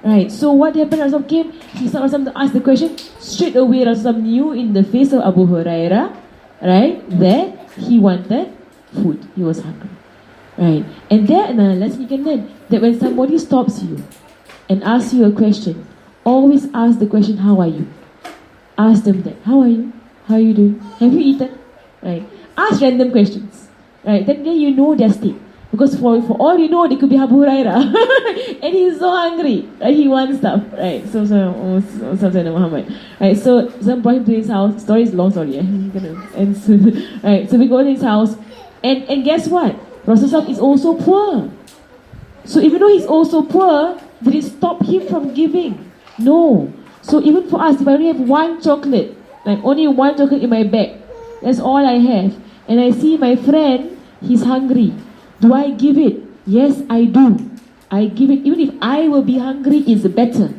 Right, so what happened? Rasul came, he started to ask the question. Straight away Rasul knew in the face of Abu Hurairah, right, that he wanted food. He was hungry. Right, and there another lesson you can learn, that when somebody stops you and asks you a question, always ask the question, how are you? Ask them that. How are you? How are you doing? Have you eaten? Right. Ask random questions. Right. Then you know their state. Because for all you know, they could be Abu Hurairah. And he's so hungry. Right? He wants stuff. Right. So Muhammad. Right. So some brought him to his house. Story is long story. And so, right. So we go to his house. And guess what? Rasulullah is also poor. So even though he's also poor, did it stop him from giving? No. So even for us, if I only have one chocolate, like only one chocolate in my bag, that's all I have, and I see my friend, he's hungry, do I give it? Yes, I do. I give it. Even if I will be hungry, it's better.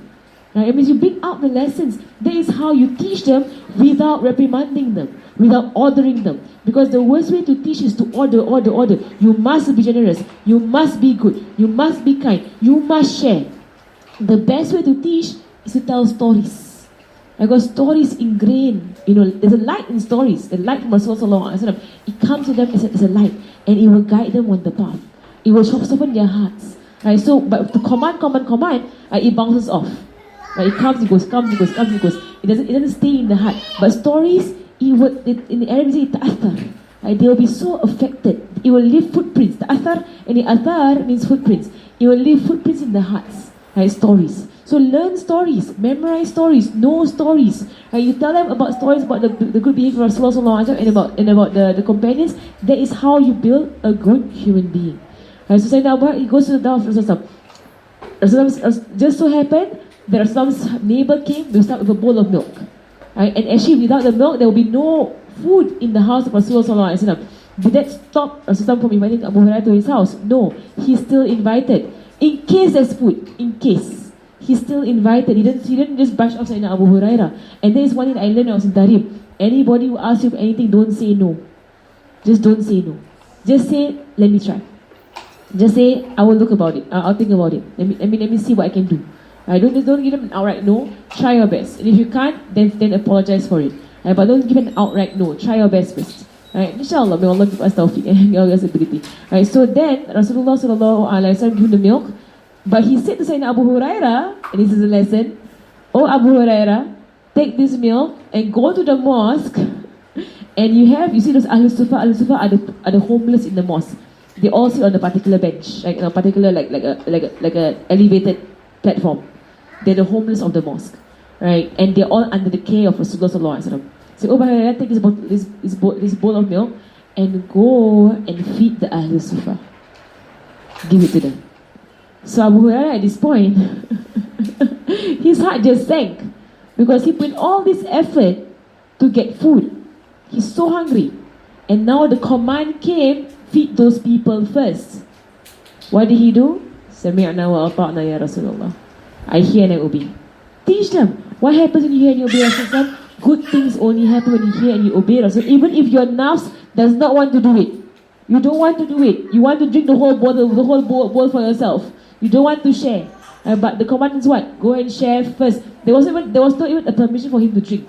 Right? It means you bring out the lessons. That is how you teach them without reprimanding them, without ordering them. Because the worst way to teach is to order. You must be generous. You must be good. You must be kind. You must share. The best way to teach is to tell stories. Because stories ingrained, there's a light in stories. The light from Rasulullah, it comes to them as a light, and it will guide them on the path. It will soften their hearts. Right? So, but to command, it bounces off. Right? It comes, it goes, comes, it goes, comes, it goes. It doesn't stay in the heart. But stories, in the Arabic say ta'athar. Right? They will be so affected. It will leave footprints. Ta'athar, and the athar means footprints. It will leave footprints in the hearts. Right? Stories. So learn stories, memorize stories, know stories. Right? You tell them about stories about the good behavior of Rasulullah and about the companions. That is how you build a good human being. Right? So Sayyidina Abu Bakr, he goes to the door of Rasulullah. Just so happened that Rasulullah's neighbor came to start with a bowl of milk. Right? And actually without the milk, there will be no food in the house of Rasulullah. Did that stop Rasulullah from inviting Abu Hurairah to his house? No, he's still invited. In case there's food, in case. He's still invited. He didn't just brush off Sayyidina Abu Hurairah. And there is one thing I learned when I was in Tarim. Anybody who asks you for anything, don't say no. Just don't say no. Just say, let me try. Just say, I will look about it. I'll think about it. Let me see what I can do. Don't give them an outright no. Try your best. And if you can't, then apologize for it. But don't give an outright no. Try your best first. Inshallah, may Allah give us tawfiq and give us ability. So then Rasulullah sallallahu alaihi wasallam gave him the milk. But he said to Sayyidina Abu Hurairah, and this is a lesson, "Oh Abu Hurairah, take this milk and go to the mosque, and you see those Ahlul Sufa are the homeless in the mosque. They all sit on a particular bench, like a particular like a elevated platform. They're the homeless of the mosque, right? And they're all under the care of Rasulullah sallallahu alaihi wasallam. So Abu Hurairah, take this bowl of milk and go and feed the Ahlul Sufa. Give it to them." So Abu Hurairah at this point, his heart just sank because he put all this effort to get food. He's so hungry. And now the command came, feed those people first. What did he do? Sami'na wa ata'na ya Rasulullah. I hear and I obey. Teach them. What happens when you hear and you obey Rasulullah? Good things only happen when you hear and you obey Rasulullah. Even if your nafs does not want to do it. You don't want to do it. You want to drink the whole bowl for yourself. You don't want to share. But the command is what? Go and share first. There was not even a permission for him to drink.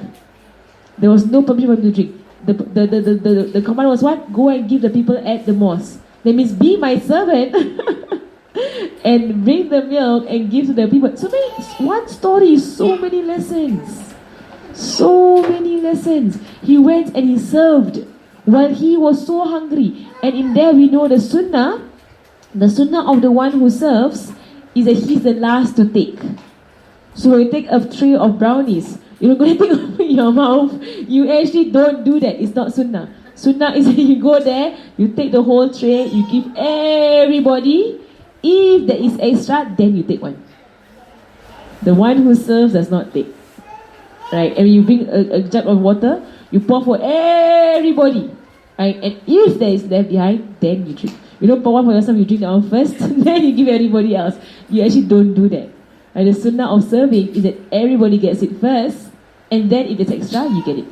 There was no permission for him to drink. The command was what? Go and give the people at the mosque. That means be my servant and bring the milk and give to the people. So many, one story, so many lessons. So many lessons. He went and he served while he was so hungry. And in there we know the sunnah of the one who serves is that he's the last to take. So when you take a tray of brownies, you're not going to take it in your mouth. You actually don't do that. It's not sunnah. Sunnah is you go there, you take the whole tray, you give everybody. If there is extra, then you take one. The one who serves does not take. Right? And you bring a jug of water, you pour for everybody. Right? And if there is left behind, then you drink. You don't pour one for yourself, you drink that one first, then you give everybody else. You actually don't do that. Right? The sunnah of serving is that everybody gets it first, and then if it's extra, you get it.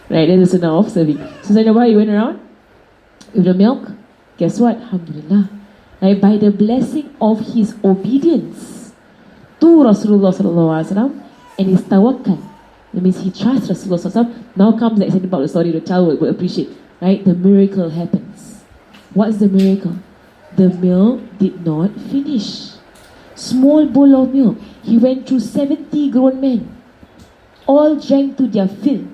Right? That's the sunnah of serving. So Sayyidina Abu Hurairah went around with the milk. Guess what? Alhamdulillah. Right? By the blessing of his obedience to Rasulullah sallallahu alaihi wasallam and his tawakkul. That means he trusts Rasulullah sallallahu alaihi wasallam. Now comes the exciting part of the story the child will appreciate. Right? The miracle happens. What's the miracle? The milk did not finish. Small bowl of milk. He went through 70 grown men. All drank to their fill.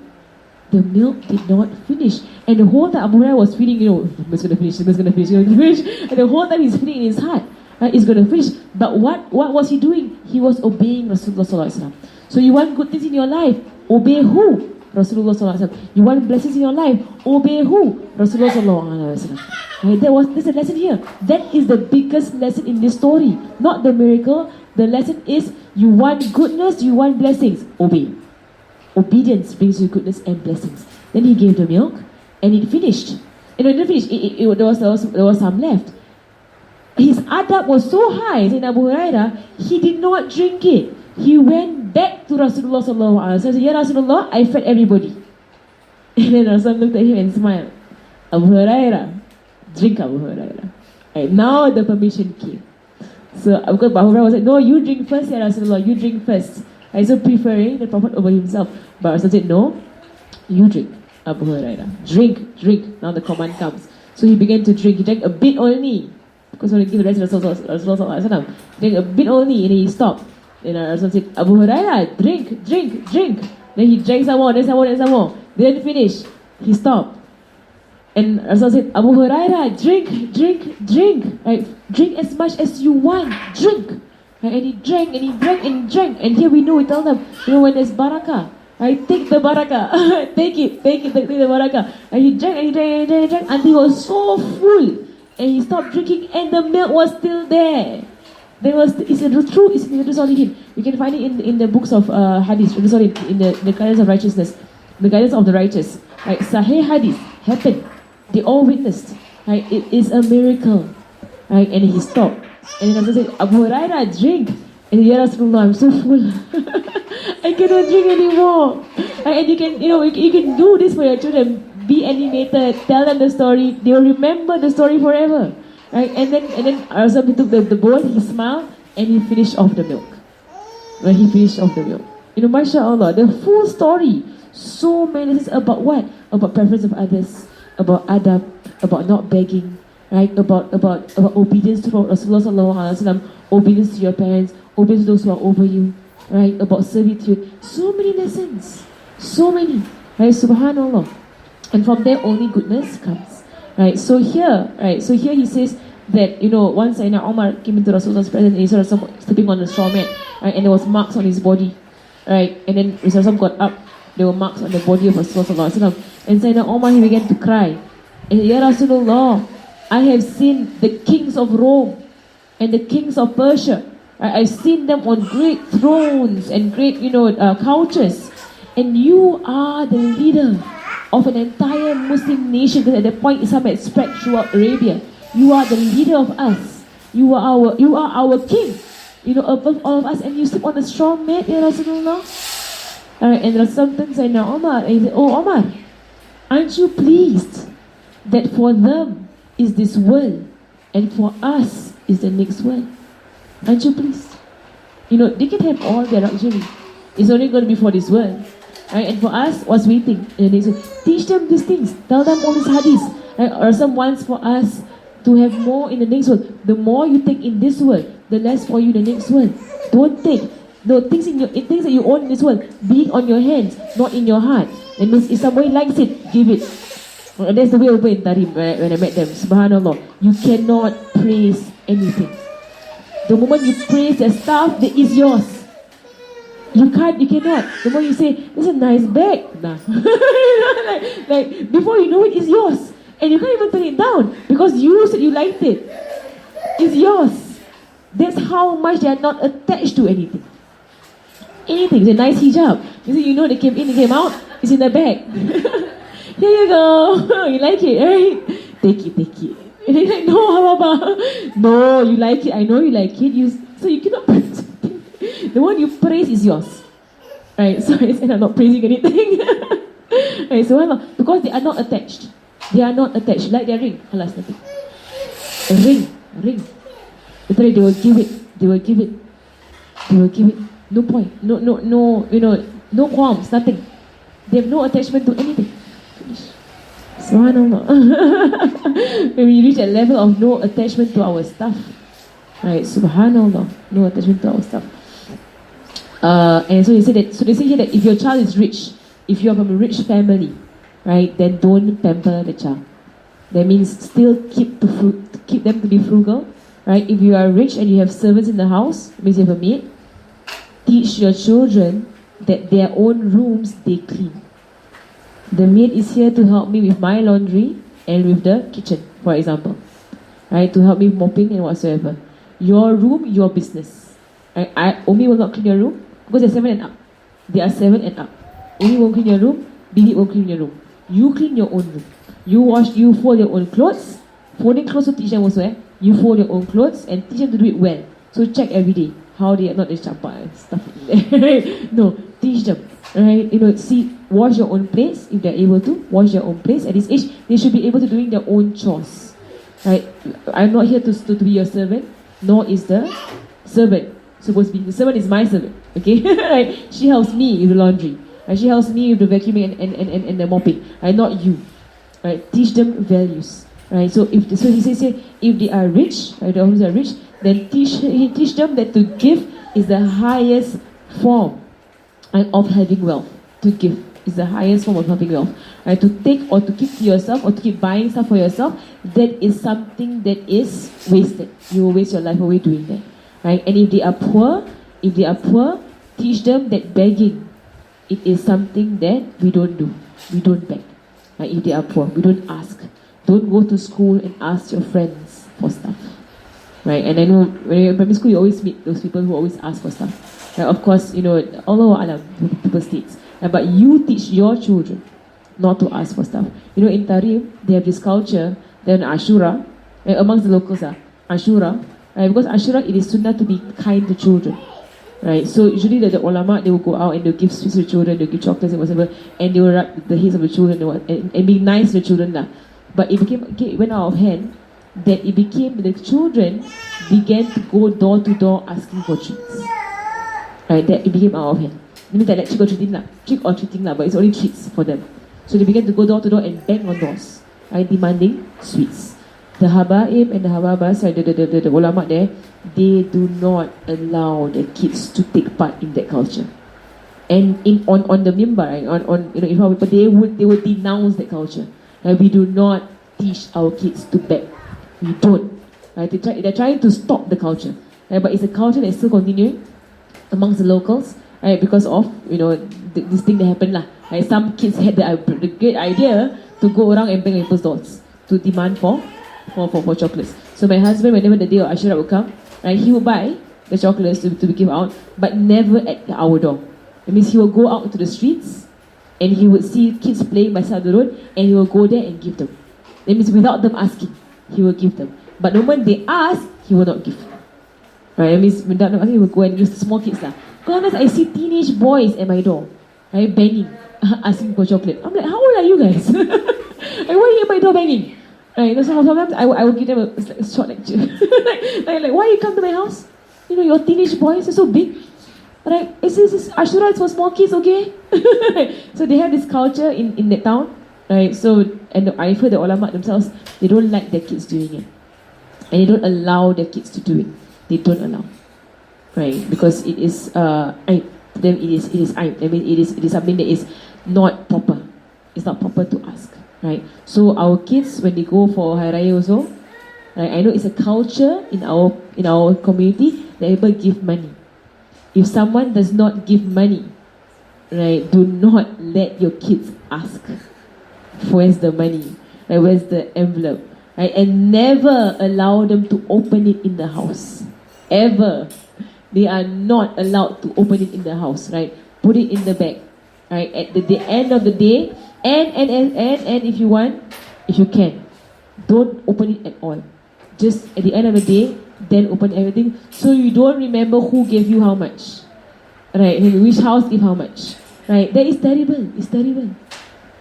The milk did not finish. And the whole time Abu Hurairah was feeling, it's going to finish, it's going to finish, it's going to finish. And the whole time he's feeling in his heart, right, it's going to finish. But what was he doing? He was obeying Rasulullah sallallahu alaihi wasallam. So you want good things in your life, obey who? Rasulullah sallallahu alaihi wasallam. You want blessings in your life, obey who? Rasulullah sallallahu alaihi wasallam. Right, there's a lesson here. That is the biggest lesson in this story. Not the miracle. The lesson is you want goodness, you want blessings, obey. Obedience brings you goodness and blessings. Then he gave the milk, and it finished. It didn't finish. There was some left. His adab was so high in Abu Hurairah, he did not drink it. He went back to Rasulullah sallallahu alaihi wasallam. He said, "Ya Rasulullah, I fed everybody." And then Rasulullah looked at him and smiled. Abu Hurairah, drink Abu Hurairah. Right, now the permission came. So Abu Hurairah said, "No, you drink first, Ya Rasulullah. You drink first." Right, so preferring the Prophet over himself. But Rasulullah said, "No, you drink, Abu Hurairah. Drink, drink." Now the command comes. So he began to drink. He drank a bit only. Because when he gave the rest to Rasulullah, he drank a bit only and he stopped. Then Rasulullah said, "Abu Hurairah, drink, drink, drink." Then he drank some more, then some more, then some more. Didn't finish. He stopped. And Rasulullah said, "Abu Hurairah, drink, drink, drink. Right? Drink as much as you want. Drink." Right? And he drank, and he drank, and he drank. And here we know, we tell them, when there's barakah, right? Take the barakah. take it, take the barakah. And he drank, and he drank, and he drank, and he drank until he was so full. And he stopped drinking, and the milk was still there. It's a true, it's in the Salihin. You can find it in the books of hadith, sorry, in the guidance of righteousness, the guidance of the righteous. Right? Sahih hadith happened. They all witnessed. Right? It is a miracle. Right? And he stopped. And then Rasul said, "Abu Hurairah, drink." And Ya Rasulullah, I'm so full. I cannot drink anymore. Right? And you can do this for your children. Be animated, tell them the story. They will remember the story forever. Right? And then Rasul took the bowl, he smiled, and he finished off the milk. When he finished off the milk. MashaAllah, the full story. So many lessons about what? About preference of others, about adab, about not begging, right? About obedience to Rasulullah sallallahu alaihi wasallam, obedience to your parents, obedience to those who are over you, right? About servitude. So many lessons. So many. Right? Subhanallah. And from there only goodness comes. Right? So here he says that, once Sayyidina Umar came into Rasulullah's presence and he saw someone sleeping on a straw mat, right? And there was marks on his body. Right? And then Rasulullah got up, there were marks on the body of Rasulullah sallallahu alaihi wasallam. And Sayyidina Umar, he began to cry. And he said, "Ya Rasulullah, I have seen the kings of Rome and the kings of Persia. Right? I've seen them on great thrones and great, couches. And you are the leader of an entire Muslim nation, because at that point Islam had spread throughout Arabia. You are the leader of us. You are our king. Above all of us, and you sleep on a straw mat, Ya Rasulullah." Alright, and Rasulullah said, "Now Omar," and he said, "Oh Omar, aren't you pleased that for them is this world, and for us is the next world? Aren't you pleased? They can have all their luxury. It's only going to be for this world. Right? And for us, what's waiting in the next world? Teach them these things. Tell them all these hadiths. Right? Or some wants for us to have more in the next world. The more you take in this world, the less for you in the next world. Don't take the things things that you own in this world, be it on your hands, not in your heart. That means if somebody likes it, give it. That's the way over in Tarim, right? When I met them. Subhanallah. You cannot praise anything. The moment you praise their stuff, that is yours. You cannot. The more you say, "It's a nice bag," nah. like before you know it, it's yours, and you can't even turn it down because you said you liked it. It's yours. That's how much they are not attached to anything. Anything. It's a nice hijab. You know they came in, they came out. It's in the bag. Here you go. You like it, right? Take it. And they're like, no, Baba. No, you like it. I know you like it. So you cannot praise something. The one you praise is yours. Right? So I'm not praising anything. Right? So because they are not attached. They are not attached. Like their ring. Halas, nothing. A ring. Literally, they will give it. No point. No, no qualms, nothing. They have no attachment to anything. Subhanallah. When we reach that level of no attachment to our stuff, right? Subhanallah, no attachment to our stuff. And so they say here that if your child is rich, if you are from a rich family, right, then don't pamper the child. That means still keep them to be frugal, right? If you are rich and you have servants in the house, means you have a maid, teach your children that their own rooms they clean. The maid is here to help me with my laundry and with the kitchen, for example. Right? To help me mopping and whatsoever. Your room, your business. Right? Umi will not clean your room because they're 7 and up. They are 7 and up. Umi won't clean your room, Bibi won't clean your room. You clean your own room. You fold your own clothes. Folding clothes to teach them also. You fold your own clothes and teach them to do it well. So check every day how they are not the champa and stuff like that. No, teach them. Right? Wash your own plates if they're able to. Wash their own plates. At this age, they should be able to doing their own chores. Right? I'm not here to be your servant, nor is the servant supposed to be. The servant is my servant. Okay? Right? She helps me with the laundry. Right? She helps me with the vacuuming and the mopping. Right? Not you. Right? Teach them values. Right? So he says here, if they are rich, right, the owners are rich, then teach them that to give is the highest form of having wealth. To give is the highest form of having wealth. Right? To take or to keep to yourself or to keep buying stuff for yourself, that is something that is wasted. You will waste your life away doing that. Right? And if they are poor, teach them that begging, it is something that we don't do. We don't beg. Right? If they are poor, we don't ask. Don't go to school and ask your friends for stuff. Right? And I know when you're in primary school, you always meet those people who always ask for stuff. Right? Of course, Allah Alam, people states. But you teach your children not to ask for stuff. In Tarim, they have this culture, then Ashura, amongst the locals, Ashura, right? Because Ashura, it is sunnah to be kind to children. Right? So usually the ulama, they will go out and they'll give sweets to the children, they'll give chocolates and whatever, and they will rub the heads of the children and be nice to the children. But it went out of hand, that it became the children began to go door to door asking for treats. Right? That it became out of hand. It means that trick or treating, but it's only treats for them. So they began to go door to door and bang on doors, right, demanding sweets. The Habaib and the Hababas, the ulama there, they do not allow the kids to take part in that culture. And on the mimbar, right, in front of people, they would denounce that culture. Right? We do not teach our kids to beg. We don't. Right? They're trying to stop the culture. Right? But it's a culture that's still continuing amongst the locals. Right, because of this thing that happened right? Some kids had the great idea to go around and bang on people's doors to demand for chocolates. So my husband, whenever the day of Ashura would come, right, he would buy the chocolates to be given out, but never at our door. It means he will go out to the streets and he would see kids playing by the side of the road and he will go there and give them. That means without them asking, he will give them. But the moment they ask, he will not give. Right? That means without them asking, he will go and use the small kids. Sometimes I see teenage boys at my door, right, banging, asking for chocolate. I'm like, how old are you guys? Like, why are you at my door banging? Right, so sometimes I will give them a short lecture. like, why you come to my house? Your teenage boys are so big. Right? It's Ashura is for small kids, okay? So they have this culture in that town. Right? So, and I've heard the ulama themselves, they don't like their kids doing it. And they don't allow their kids to do it. They don't allow. Right, because it is it is I mean it is something that is not proper. It's not proper to ask. Right. So our kids, when they go for Hari Raya also, right, I know it's a culture in our community that people give money. if someone does not give money, right, do not let your kids ask, where's the money, right, where's the envelope, right, and never allow them to open it in the house, ever. They are not allowed to open it in the house, right? Put it in the bag, right? At the end of the day, and if you want, if you can, don't open it at all. Just at the end of the day, then open everything, so you don't remember who gave you how much, right? Which house gave how much, right? That is terrible. It's terrible,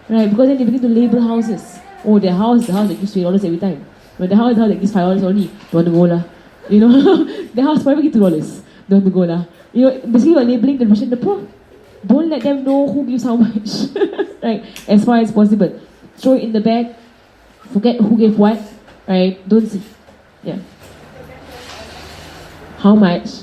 right? Because then they begin to label houses. Oh, the house that gives $3 every time. But the house that gives $5 only. Don't want to go lah. You know, the house probably give $2. Don't want to go lah. You know, basically you're labeling the rich and the poor. Don't let them know who gives how much, right? As far as possible. Throw it in the bag. Forget who gave what, right? Don't see. Yeah. How much?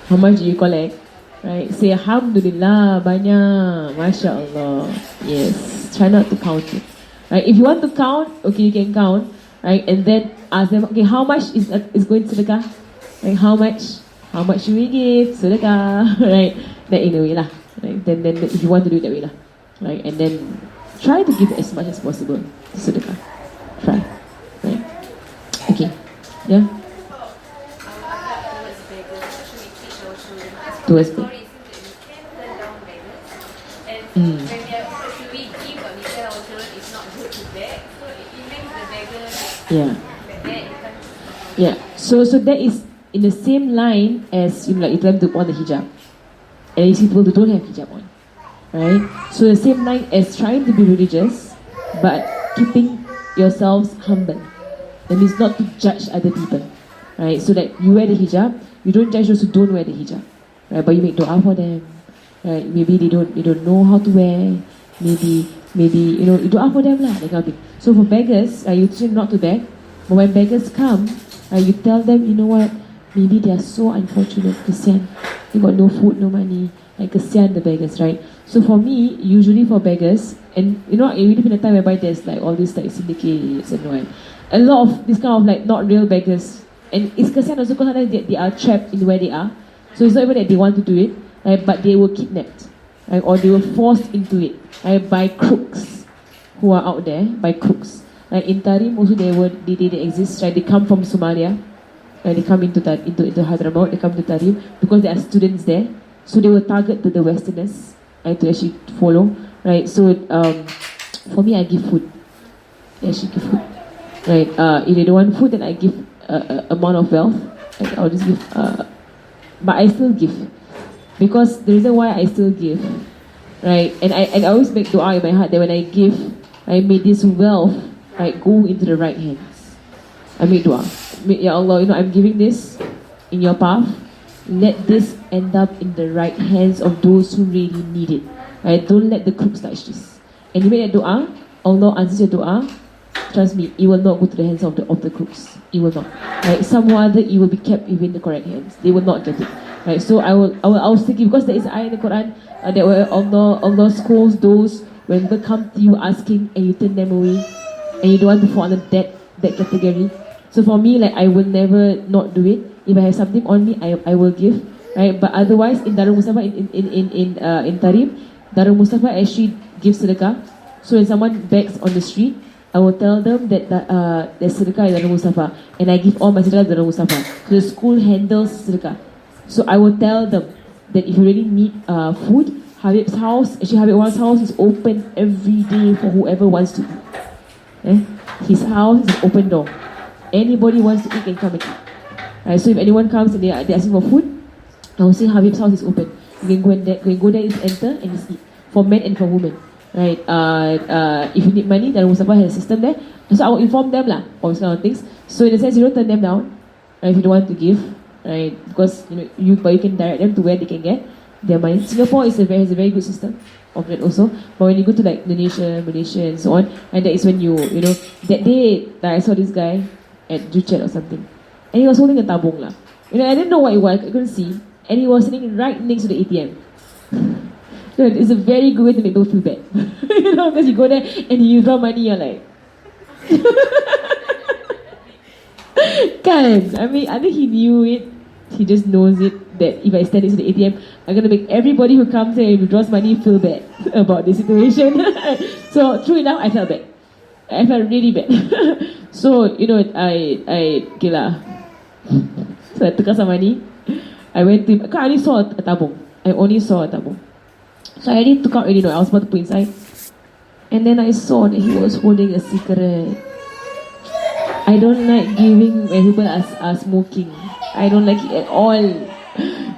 How much do you collect? Right? Say Alhamdulillah, banyak. Masya Allah. Yes. Try not to count it. Right? If you want to count, okay, you can count. Right? And then ask them, okay, how much is going to sedekah? Like how much? How much should we give? Sedekah. Right? That in a way lah. Right? Then if you want to do it that way lah. Right? And then try to give as much as possible to sedekah. Try. Right? Okay. Yeah? Towards beggars. Yeah. Yeah. So that is in the same line as like you tell them to put on the hijab. And you see people who don't have hijab on. Right? So the same line as trying to be religious but keeping yourselves humble. That means not to judge other people. Right? So that you wear the hijab, you don't judge those who don't wear the hijab. Right? But you make dua for them. Right? Maybe they don't know how to wear. Maybe you know, you dua for them lah, that kind of thing. So for beggars, you teach them not to beg. But when beggars come, you tell them, you know what, maybe they are so unfortunate, kesian. They got no food, no money. Like kesian the beggars, right? So for me, usually for beggars, and you know, we live in a time whereby there's like all these like syndicates and what. A lot of this kind of like not real beggars. And it's kesian also because sometimes they are trapped in where they are. So it's not even that they want to do it, right? But they were kidnapped. Right? Or they were forced into it, right? By crooks who are out there, by crooks. Like in Tarim also they exist, right? They come from Somalia, right? They come into Hyderabad, they come to Tarim because there are students there. So they will target to the Westerners, right? To actually follow, right? So for me, I give food. I actually give food, right? If they don't want food, then I give amount of wealth. Like I'll just give, but I still give. Because the reason why I still give, right, and I always make dua in my heart that when I give, I may this wealth, right, go into the right hands. I make dua. Ya Allah, you know, I'm giving this in your path. Let this end up in the right hands of those who really need it. Right? Don't let the crooks touch this. And you make that dua, Allah answers your dua. Trust me, it will not go to the hands of the crooks. It will not. Right? Somehow other it will be kept within the correct hands. They will not get it. Right, so I will still give, because there is an ayah in the Quran that where Allah scolds those when people come to you asking and you turn them away and you don't want to fall under that category. So for me, like I will never not do it. If I have something on me, I will give. Right, but otherwise in Darul Mustafa in Tarim, Darul Mustafa actually gives sedekah. So when someone begs on the street, I will tell them that there's sedekah in Darul Mustafa, and I give all my sedekah to Darul Mustafa. So the school handles sedekah. So I will tell them that if you really need food, Habib's house, actually Habib's house is open every day for whoever wants to eat. His house is open door. Anybody wants to eat can come and eat. Right, so if anyone comes and they're asking for food, I will say Habib's house is open. You can go there, enter and just eat. For men and for women. Right? If you need money, then Mustafa has a system there. So I will inform them lah of these kind of things. So in a sense, you don't turn them down, right, if you don't want to give. Right, because you can direct them to where they can get their money. Singapore has a very good system of that also. But when you go to like Indonesia, Malaysia, and so on, and that is when you know that day that I saw this guy at Juchat or something, and he was holding a tabung lah. I didn't know what it was. I couldn't see, and he was sitting right next to the ATM. It's a very good way to make people feel bad, because you go there and you draw money, you're like. Kan? I mean, I think he knew it. He just knows it that if I stand next to the ATM, I'm gonna make everybody who comes here and withdraws money feel bad about the situation. So true enough, I felt bad. I felt really bad. So I okay lah. So I took out some money. I went to him. I only saw a tabung. I only saw a tabung. So I already took out already. I was about to put inside. And then I saw that he was holding a cigarette. I don't like giving when people are smoking. I don't like it at all.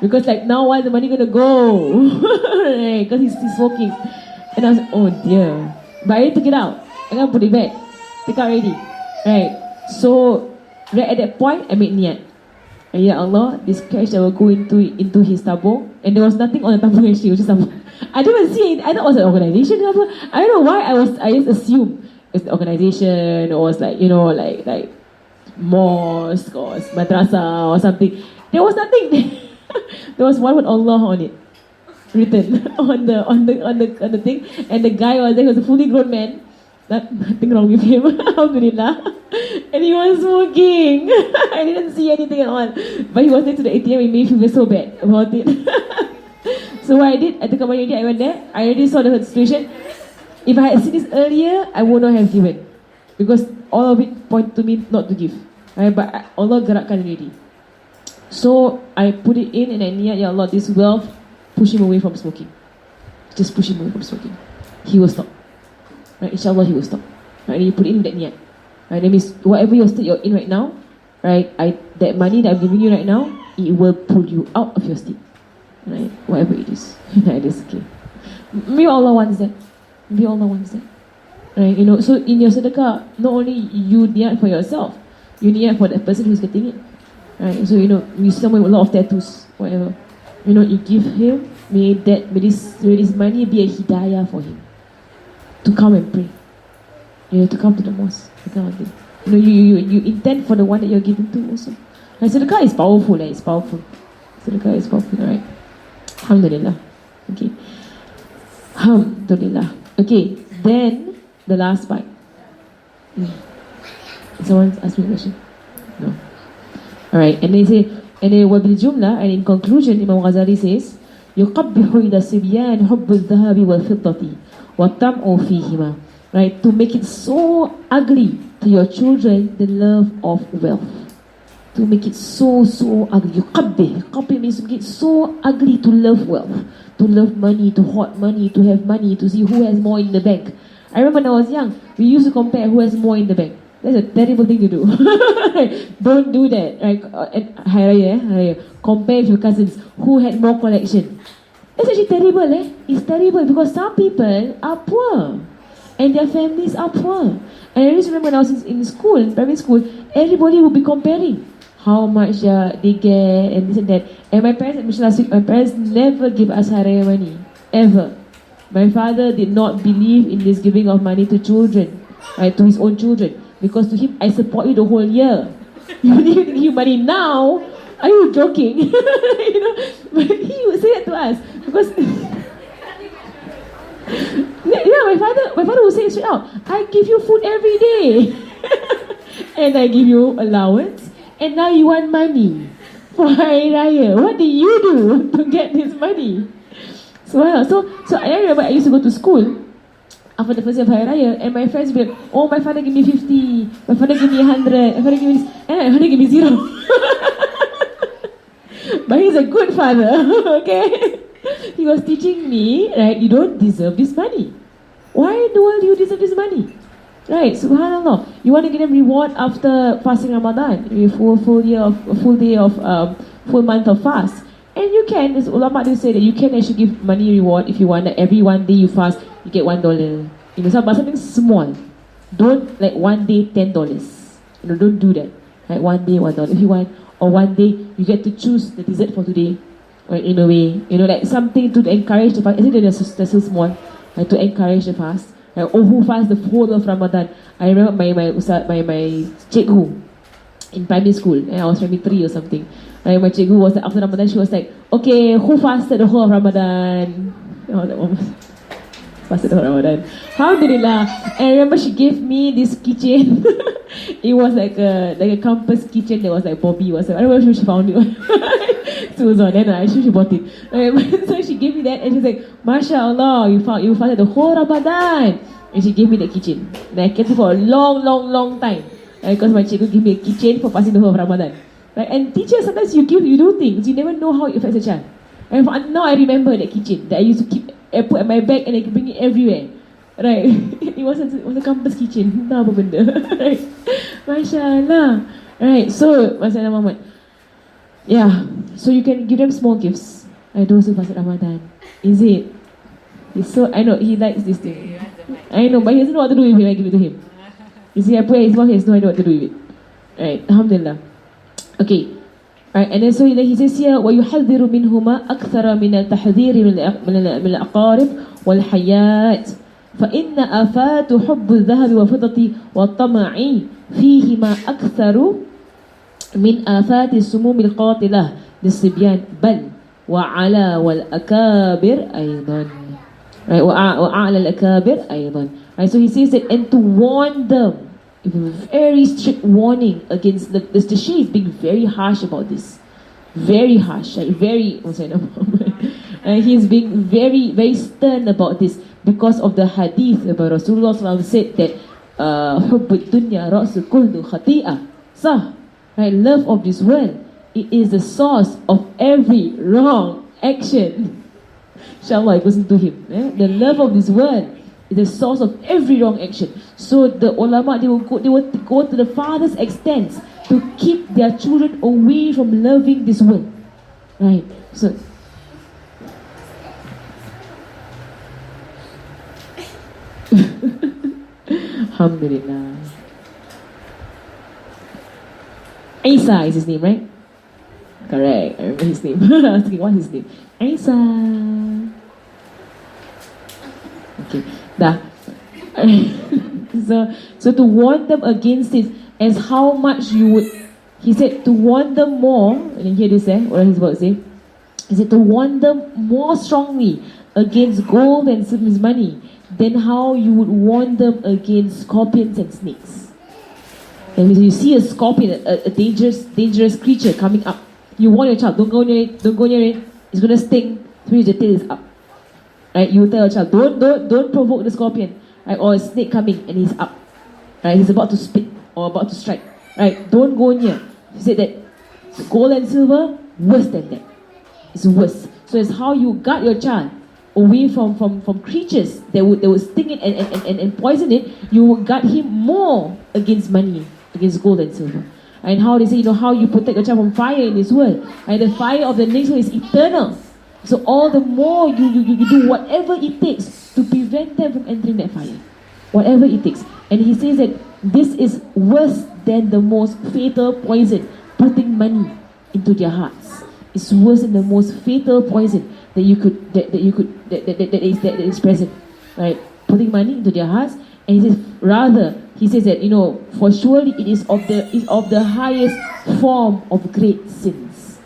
Because like now where's the money gonna go? Because he's still smoking. And I was like, oh dear. But I took it out. I'm gonna put it back. Take out already. Right. So right at that point I made niyat. And ya Allah, this cash that will go into his tabung, and there was nothing on the tabung actually, it was just tabung. I didn't even see it. I thought it was an organization. I don't know why I just assumed it's the organization or it's like like mosque or madrasa or something. There was nothing. There was one word Allah on it, written on the thing, and the guy was there. He was a fully grown man. Nothing wrong with him, alhamdulillah. And he was smoking. I didn't see anything at all. But he was next to the ATM. It made me feel so bad about it. So what I did, I took out money already. I went there. I already saw the situation. If I had seen this earlier, I would not have given, because all of it pointed to me not to give. But Allah gerakkan already. So I put it in and I niyat, Ya Allah, this wealth, push him away from smoking. Just push him away from smoking. He will stop. Right, inshallah he will stop. Right, and you put in that niyat. Right, that means whatever your state you're in right now, right, that money that I'm giving you right now, it will pull you out of your state. Right, whatever it is. It is okay. Maybe Allah wants that. Maybe Allah wants that. Right, so in your sedekah, not only you niyat for yourself, you niyat for that person who's getting it. Right, so you see someone with a lot of tattoos, whatever. You give him, may this money be a hidayah for him. To come and pray, to come to the mosque, that kind of thing. You intend for the one that you're giving to also. And sedekah is powerful, it's powerful. Sedekah is powerful, right? Alhamdulillah. Okay. Alhamdulillah. Okay, then the last part. Someone asked me a question? No. Alright, and they say, وَبِالْجُمْلَةِ, and in conclusion, Imam Ghazali says, يُقَبِّحُ إِلَى الصِّبْيَانِ حُبُّ الذَّهَبِ وَالْفِضَّةِ وَالطَّمْعُ فِيهِمَا. Right, to make it so ugly to your children, the love of wealth. To make it so ugly. Yuqabbih means to make it so ugly to love wealth, to love money, to hoard money, to have money, to see who has more in the bank. I remember when I was young, we used to compare who has more in the bank. That's a terrible thing to do. Don't do that. Right? And Hari Raya, compare with your cousins who had more collection. It's actually terrible, It's terrible because some people are poor and their families are poor. And I just remember when I was in school, in primary school, everybody would be comparing how much they get and this and that. And my parents, I mentioned last week, my parents never give us Hari Raya money. Ever. My father did not believe in this giving of money to children, right, to his own children. Because to him, I support you the whole year. You need to give you money now. Are you joking? But he would say that to us because my father would say it straight out. I give you food every day, and I give you allowance, and now you want money for Hari Raya. What did you do to get this money? So I remember I used to go to school after the first day of Hari Raya, and my friends would be like, oh, my father give me 50, my father give me 100, my father give me this, and my father give me 0. But he's a good father, okay? He was teaching me, right, you don't deserve this money. Why in the world do you deserve this money? Right, subhanallah. You want to get them reward after fasting Ramadan, with full month of fast. And you can, as ulama do say that you can actually give money reward if you want. That every one day you fast, you get $1. But something small. Don't like one day $10. Don't do that. Like one day $1 if you want, or one day you get to choose the dessert for today. Or in a way, like something to encourage the fast. I think that's so small, like to encourage the fast. Like, who fast the whole of Ramadan? I remember my cikgu in primary school, and I was primary 3 or something. And my cikgu was like, after Ramadan, she was like, okay, who fasted the whole of Ramadan? Oh, that one fasted the whole of Ramadan. Alhamdulillah. And I remember she gave me this keychain, It was like a campus kitchen that was like Bobby was like, I don't know where she found it. So it was on, then I actually she bought it. So she gave me that and she's like, MashaAllah, you found it the whole Ramadan. And she gave me that kitchen. And I kept it for a long time. Because my cikgu gave me a kitchen for passing the whole of Ramadan. Right? And teachers, sometimes you do things, you never know how it affects a child. And now I remember that kitchen that I used to keep, I put at my bag and I could bring it everywhere. Right? It was a campus kitchen. Entah apa benda. Right? Masya Allah. Right, so Masya Allah Muhammad. Yeah, so you can give them small gifts. I do also pass Ramadan. Is it? I know, he likes this thing. I know, but he doesn't know what to do with it when I give it to him. You see, I put it in his mouth, he has no idea what to do with it. Right, Alhamdulillah. Okay. Right, and then so he says here, وَيُحَذِّرُ مِنْهُمَا أَكْثَرَ مِنَ التَّحْذِيرِ مِنَ الْأَقَارِبِ وَالْحَيَاةِ فإن آفات حب الذهب والفضة والطمع فيهما أكثر من آفات السموم القاتلة للصبيان بل وعلى والأكابر أيضا. Right, وعلى الأكابر أيضا. Right, so he says that, and to warn them, very strict warning against the Shia is being very harsh about this, very harsh, like very. He's being very stern about this because of the hadith about Rasulullah said that حب الدنيا رأس كل خطيئة. So, right, love of this world, it is the source of every wrong action. Inshallah, it goes into him. The love of this world is the source of every wrong action. So the ulama, they will go to the farthest extent to keep their children away from loving this world. Right. So Alhamdulillah. Isa is his name, right? Correct. I remember his name. I was thinking, what's his name? Isa. Okay. Dah. So to warn them against it, as how much you would, he said to warn them more, and you hear this, what he's about to say? He said to warn them more strongly against gold and silver money than how you would warn them against scorpions and snakes. And so you see a scorpion, a dangerous creature coming up. You warn your child, don't go near it, it's gonna sting, so the tail is up. Right? You tell your child, don't provoke the scorpion, right? Or a snake coming and he's up. Right? He's about to spit or about to strike. Right? Don't go near. He said that gold and silver, worse than that. It's worse. So it's how you guard your child away from creatures that would sting it and poison it. You will guard him more against money, against gold and silver. And how they say, how you protect your child from fire in this world. And the fire of the next world is eternal. So all the more you do whatever it takes to prevent them from entering that fire. Whatever it takes. And he says that this is worse than the most fatal poison, putting money into their hearts. It's worse than the most fatal poison that is present. Right? Putting money into their hearts. And he says that, for surely it is of the highest form of great sins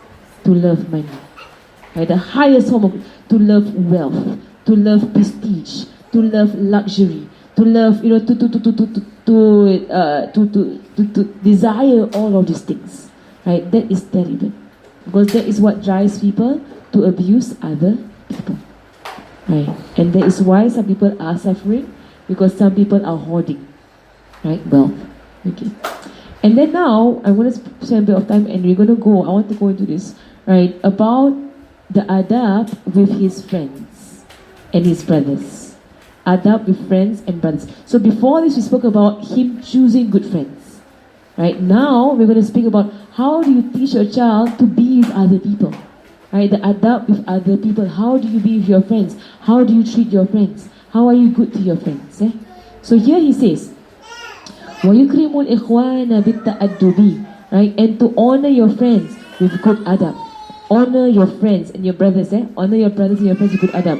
to love money. Right? The highest form of, to love wealth, to love prestige, to love luxury, to love, to desire all of these things. Right? That is terrible. Because that is what drives people to abuse other people. Right? And that is why some people are suffering, because some people are hoarding. Right? Wealth. Okay. And then now, I want to spend a bit of time and I want to go into this, right, about the adab with his friends and his brothers. Adab with friends and brothers. So before this, we spoke about him choosing good friends. Right? Now, we're going to speak about how do you teach your child to be with other people. Right? The adab with other people. How do you be with your friends? How do you treat your friends? How are you good to your friends? So here he says, وَيُكْرِمُ الْإِخْوَانَ بِالتَّأَدُّبِ. Right? And to honor your friends with good adab. Honor your friends and your brothers. Honor your brothers and your friends with good adab.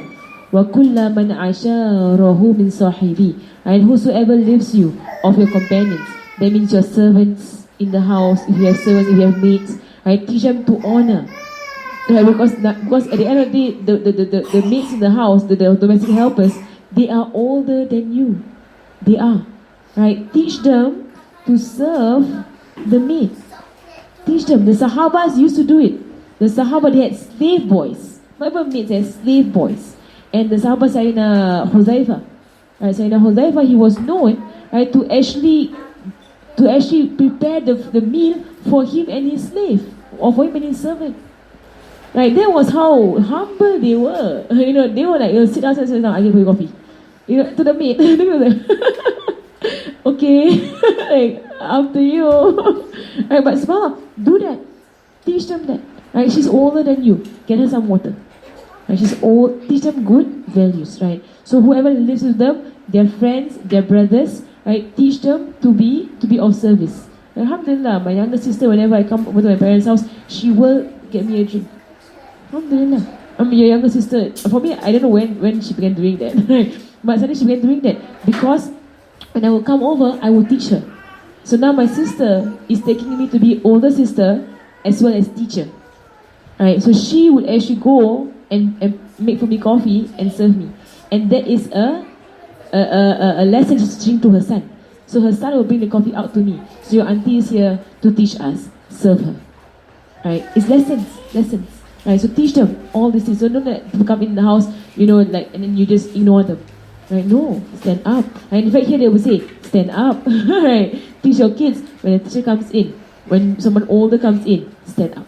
وَكُلَّ مَنْ عَشَارَهُ مِنْ صَاحِبِي. And whosoever lives you of your companions. That means your servants in the house. If you have servants, if you have maids. Right? Teach them to honor. Right? Because at the end of the day, the maids in the house, the domestic helpers, they are older than you. They are. Right? Teach them to serve the maid. Teach them. The Sahabas used to do it. The Sahaba, they had slave boys. Not even maids, they had slave boys. And the Sahaba Sayyidina Huzaifa, right, Sayyidina Huzaifa, he was known, right, to actually prepare the meal for him and his slave, or for him and his servant. Right, that was how humble they were. They were like, sit down, I give you coffee. To the maid. They were like, okay, like, up to you. Right, but small, do that. Teach them that. Right, she's older than you. Get her some water. Right, she's old. Teach them good values. Right. So whoever lives with them, their friends, their brothers, right, teach them to be of service. Alhamdulillah, my younger sister, whenever I come over to my parents' house, she will get me a drink. Alhamdulillah. Your younger sister, for me, I don't know when she began doing that. But suddenly she began doing that because when I will come over, I will teach her. So now my sister is taking me to be older sister as well as teacher. Right, so she would actually go and make for me coffee and serve me. And that is a lesson she's teaching to her son. So her son will bring the coffee out to me. So your auntie is here to teach us. Serve her. Right, it's lessons. Right, so teach them all these things. So don't let people come in the house, like, and then you just ignore them. Right, no, stand up. And in fact, here they will say, stand up. Right, teach your kids when a teacher comes in, when someone older comes in, stand up.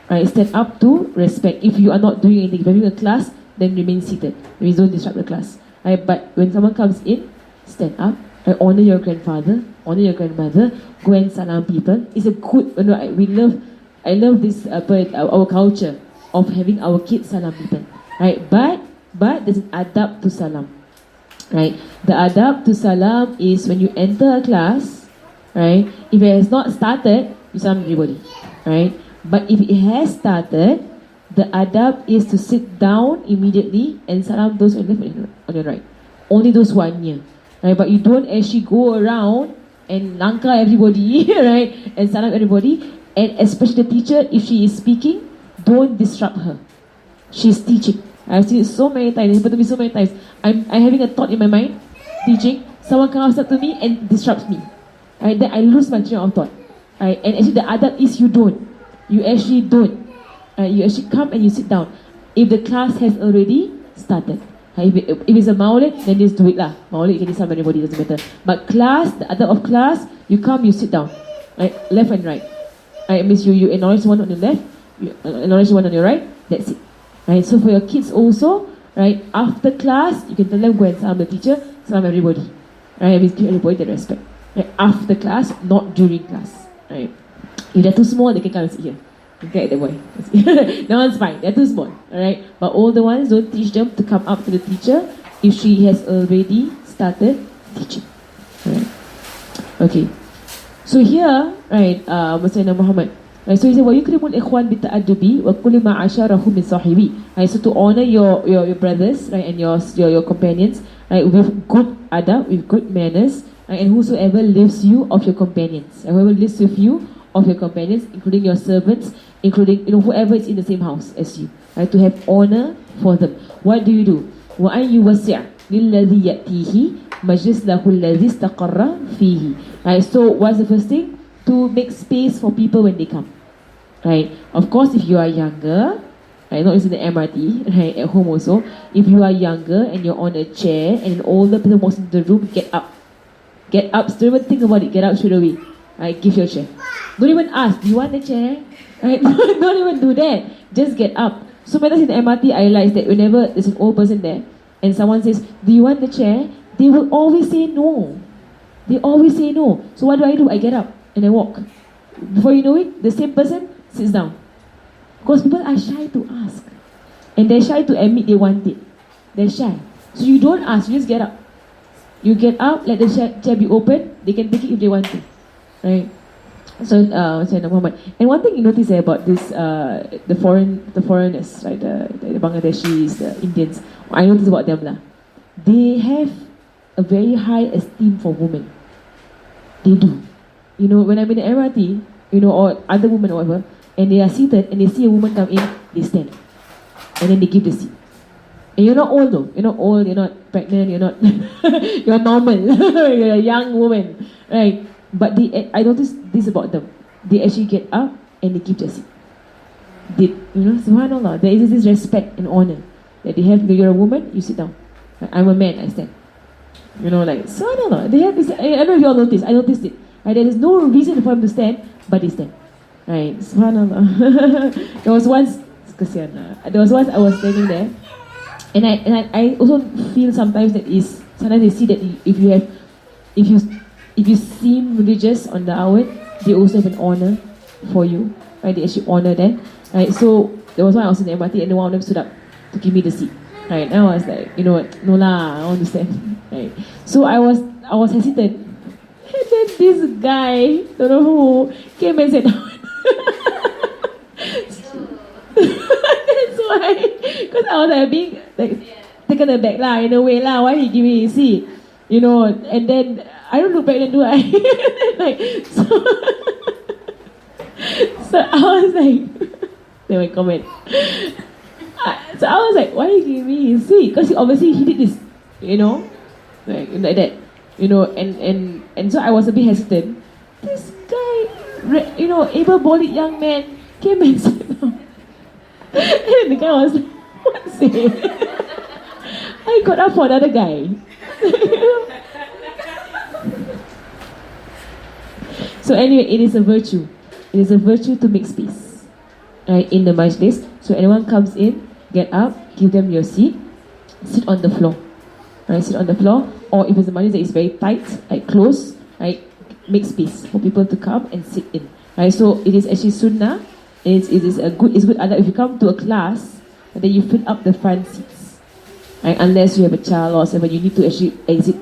Right, stand up to respect. If you are not doing anything, if you're having a class, then remain seated. Please don't disrupt the class. Right, but when someone comes in, stand up. Right, honor your grandfather, honor your grandmother. Go and salam people. It's a good. I love this our culture of having our kids salam people. Right, but there's an adab to salam. Right, the adab to salam is when you enter a class. Right, if it has not started, you salam everybody. Right. But if it has started, the adab is to sit down immediately and salam those on your left and on your right. Only those who are near. Right? But you don't actually go around and langka everybody, right? And salam everybody. And especially the teacher, if she is speaking, don't disrupt her. She's teaching. I've seen it so many times. It's happened to me so many times. I'm having a thought in my mind, teaching. Someone comes up to me and disrupts me. Right? Then I lose my train of thought. Right? And actually the adab is you don't. You actually don't. You actually come and you sit down. If the class has already started. If it's a maulid, then just do it lah. Maulid, you can disturb anybody, doesn't matter. But class, the adab of class, you come, you sit down. Right? Left and right. Right? It means you acknowledge one on the left, you acknowledge one on your right, that's it. Right? So for your kids also, right, after class, you can tell them, go and salam the teacher, salam everybody. Right? It means give everybody the respect. Right? After class, not during class. Right? If they're too small, they can come and sit here. Okay, the boy. That one's fine. They're too small. Alright? But older ones, don't teach them to come up to the teacher if she has already started teaching. Alright? Okay. So here, right, Sayyidina Muhammad. Right, so he said, وَيُكْرِمُ الْإِخْوَانِ بِالتَّأَدُّبِ وَكُلِّ مَا عَشَارَهُ مِنْ صَاحِبِي. Right, so to honor your brothers, right, and your companions, right, with good adab, with good manners, right, and whosoever lives you of your companions, and whoever lives with you of your companions, including your servants, including whoever is in the same house as you, right, to have honor for them. What do you do? وَأَنْ يُوَسِّعْ لِلَّذِي يَأْتِيهِ مَجْلِسْ لَهُ الَّذِي اسْتَقَرَّ فِيهِ. Right, so what's the first thing? To make space for people when they come. Right, of course, if you are younger, right, not using the MRT, right, at home also, if you are younger and you're on a chair and an older person walks into the room, get up. Get up, don't even think about it, get up straight away. Right, give your chair. Don't even ask, do you want a chair? Right, don't even do that. Just get up. So many times in the MRT, I realize that whenever there's an old person there and someone says, do you want the chair? They will always say no. They always say no. So what do? I get up and I walk. Before you know it, the same person sits down. Because people are shy to ask. And they're shy to admit they want it. They're shy. So you don't ask, you just get up. You get up, let the chair be open, they can take it if they want to. Right? So, Sayyidina Muhammad. And one thing you notice about this, the foreigners, right, the Bangladeshis, the Indians, I notice about them lah. They have a very high esteem for women. They do. When I'm in the MRT, or other women or whatever, and they are seated and they see a woman come in, they stand. And then they give the seat. And you're not old though. You're not old, you're not pregnant, you're not, you're normal. You're a young woman. Right? But I noticed this about them. They actually get up and they keep their seat. Subhanallah, there is this respect and honor that they have. You're a woman, you sit down. I'm a man, I stand. Subhanallah, they have this. I don't know if you all noticed. I noticed it. Right? There is no reason for them to stand, but they stand. Right? Subhanallah. There was once I was standing there, and I also feel sometimes sometimes they see that if you seem religious on the outward, they also have an honor for you. Right? They actually honor that. Right? So there was one I was in the MRT and one of them stood up to give me the seat. Right? And I was like, you know what? No lah, I want to stand. Right? So I was hesitant. And then this guy, don't know who, came and sat down. That's why. Because I was like being taken aback lah, in a way lah. Why he give me his seat? And then I don't look back then, do I? So I was like, they might comment. So I was like, why he give me his seat? Because obviously he did this, like that. And so I was a bit hesitant. This guy, able-bodied young man came and sat down. And the guy was like, what's it? I got up for another guy. So anyway, it is a virtue. It is a virtue to make space, right, in the majlis. So anyone comes in, get up, give them your seat, sit on the floor. Right, sit on the floor. Or if it's a majlis that is very tight, like close, right, make space for people to come and sit in. Right, so it is actually sunnah. It's good adab. If you come to a class, then you fill up the front seats. Right, unless you have a child or whatever, you need to actually exit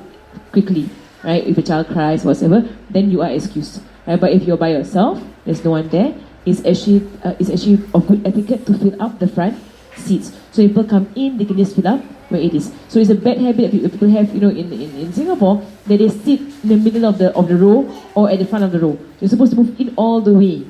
quickly. Right, if a child cries or whatever, then you are excused. Right, but if you're by yourself, there's no one there, it's actually of good etiquette to fill up the front seats. So if people come in, they can just fill up where it is. So it's a bad habit that people have, in Singapore, that they sit in the middle of the row or at the front of the row. You're supposed to move in all the way,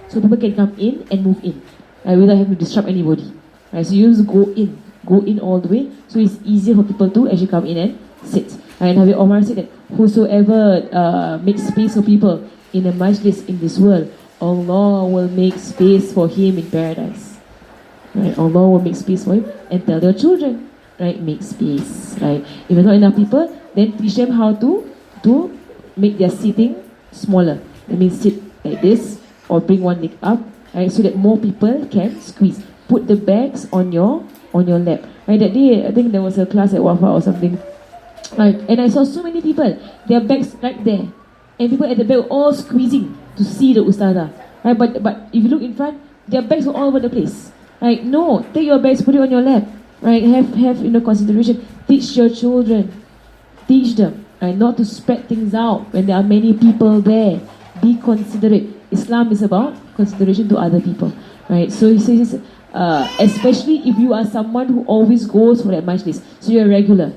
so people can come in and move in, right, without having to disrupt anybody. Right, so you just go in all the way, so it's easier for people to actually come in and sit. And Habib Omar said that whosoever makes space for people in a majlis in this world, Allah will make space for him in paradise. Right? Allah will make space for him, and tell your children, right, make space. Right? If there's not enough people, then teach them how to make their seating smaller. That means sit like this, or bring one leg up, right, so that more people can squeeze. Put the bags on your lap. Right? That day, I think there was a class at Wafa or something. Right? And I saw so many people, their bags right there, and people at the back were all squeezing to see the ustazah. Right? But if you look in front, their bags were all over the place. Right? No, take your bags, put it on your lap. Right? Have consideration. Teach your children. Teach them, right, not to spread things out when there are many people there. Be considerate. Islam is about consideration to other people. Right? So he says, especially if you are someone who always goes for that majlis. So you're a regular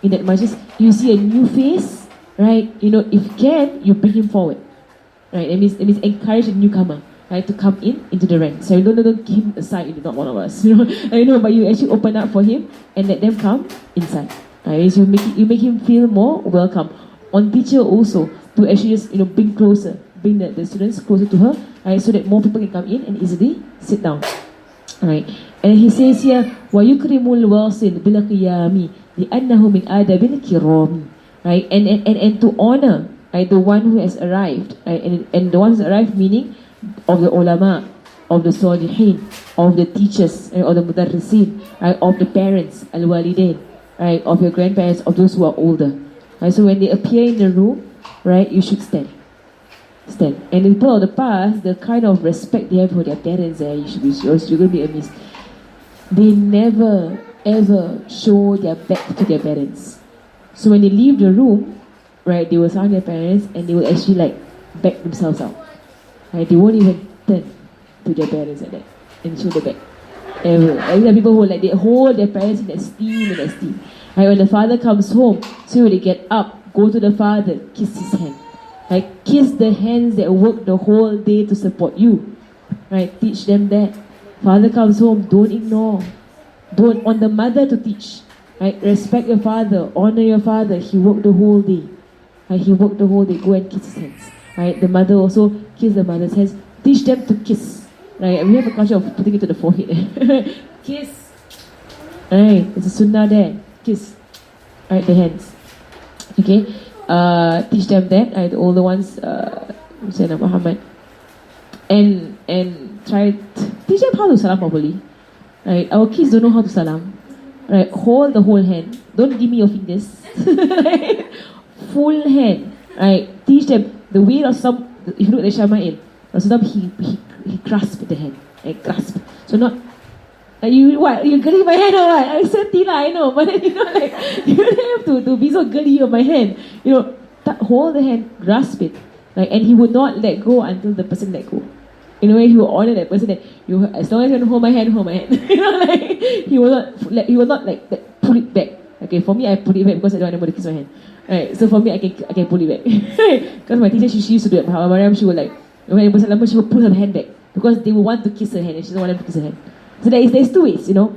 in that majlis. You see a new face, right? If you can, you bring him forward. Right? That means encourage a newcomer, right, to come into the ranks. So don't keep him aside. You're not one of us. But you actually open up for him and let them come inside. Right? So you make him feel more welcome. On teacher also to actually just bring the students closer to her, right, so that more people can come in and easily sit down. Right? And he says here, وَيُكْرِمُ الْوَاصِلْ بِالْقِيَامِ لِأَنَّهُ مِنْ آدَبِ الْكِرَامِ. Right? And to honor, right, the one who has arrived, right, and the one who has arrived meaning of the ulama, of the salihin, of the teachers, right, of the mudarrisin, right, of the parents, al-walidain, right, of your grandparents, of those who are older. Right? So when they appear in the room, right, you should stand. And the people of the past, the kind of respect they have for their parents, you're going to be amazed. They never ever show their back to their parents. So when they leave the room, right, they will surround their parents and they will actually back themselves out. Right? They won't even turn to their parents like that and show the back. Ever. There are people who they hold their parents in esteem. Right? When the father comes home, so when they get up, go to the father, kiss his hand. Right? Kiss the hands that work the whole day to support you. Right? Teach them that. Father comes home, don't ignore. Don't on the mother to teach. Right? Respect your father, honor your father. He worked the whole day. Right? He worked the whole day. Go and kiss his hands. right? The mother also kiss the mother's hands. Teach them to kiss, right? We have a culture of putting it to the forehead. Kiss, right? It's a sunnah there. Kiss, right? The hands. Okay. Teach them that. Right? The older ones, Sayyidina Muhammad, and try teach them how to salam properly. Right? Our kids don't know how to salam. Right? Hold the whole hand. Don't give me your fingers. Right? Full hand. Right? Teach them the way of some. If you look at the Shama'il, he grasped the hand. Right? Grasp. So not. You what? You getting my hand or what? I said Tina, I know, but then, you know, like you don't have to be so girly on my hand. You know, hold the hand, grasp it, right? And he would not let go until the person let go. In a way, he will honor that person that you, as long as you hold my hand, hold my hand. You know, like he will not like pull it back. Okay, for me, I pull it back because I don't want anybody to kiss my hand. Right, so for me, I can pull it back. Because my teacher, she used to do it. Mariam, she would like when it was a she would pull her hand back because they would want to kiss her hand and she doesn't want them to kiss her hand. So there's two ways, you know.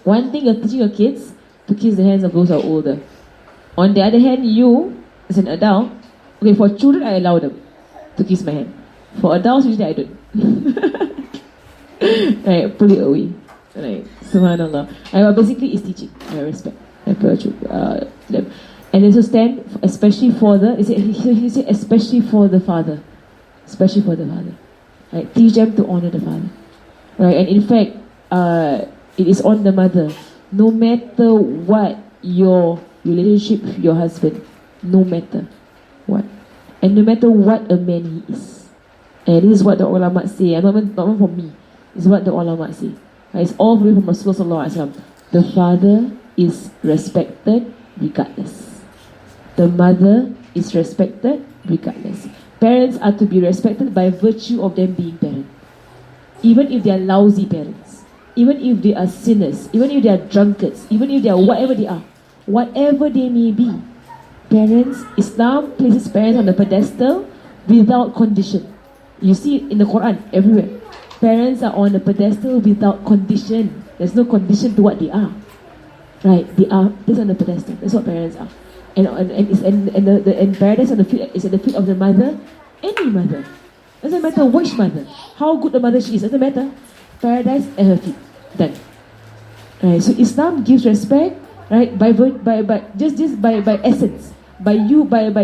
One thing you're teaching your kids to kiss the hands of those who are older. On the other hand, you, as an adult, okay, for children I allow them to kiss my hand. For adults, usually I don't. Right, pull it away. Right, subhanallah. Basically, it's teaching. I respect. Them. And also stand, especially for the, he said, especially for the father. Especially for the father. Right, teach them to honor the father. Right, and in fact, it is on the mother. No matter what your relationship with your husband, no matter what, and no matter what a man he is, and this is what the ulama say. Not even from me. It's what the ulama say. It's all from Rasulullah sallallahu alaihi wasallam. The father is respected regardless. The mother is respected regardless. Parents are to be respected by virtue of them being parents. Even if they are lousy parents, even if they are sinners, even if they are drunkards, even if they are whatever they may be, parents, Islam places parents on the pedestal without condition. You see it in the Quran everywhere. Parents are on the pedestal without condition. There's no condition to what they are. Right? They are placed on the pedestal. That's what parents are. And paradise on the feet is at the feet of the mother, any mother. Doesn't matter which mother, how good the mother she is, doesn't matter. Paradise at her feet. Done. Right. So Islam gives respect, right, by essence. By you being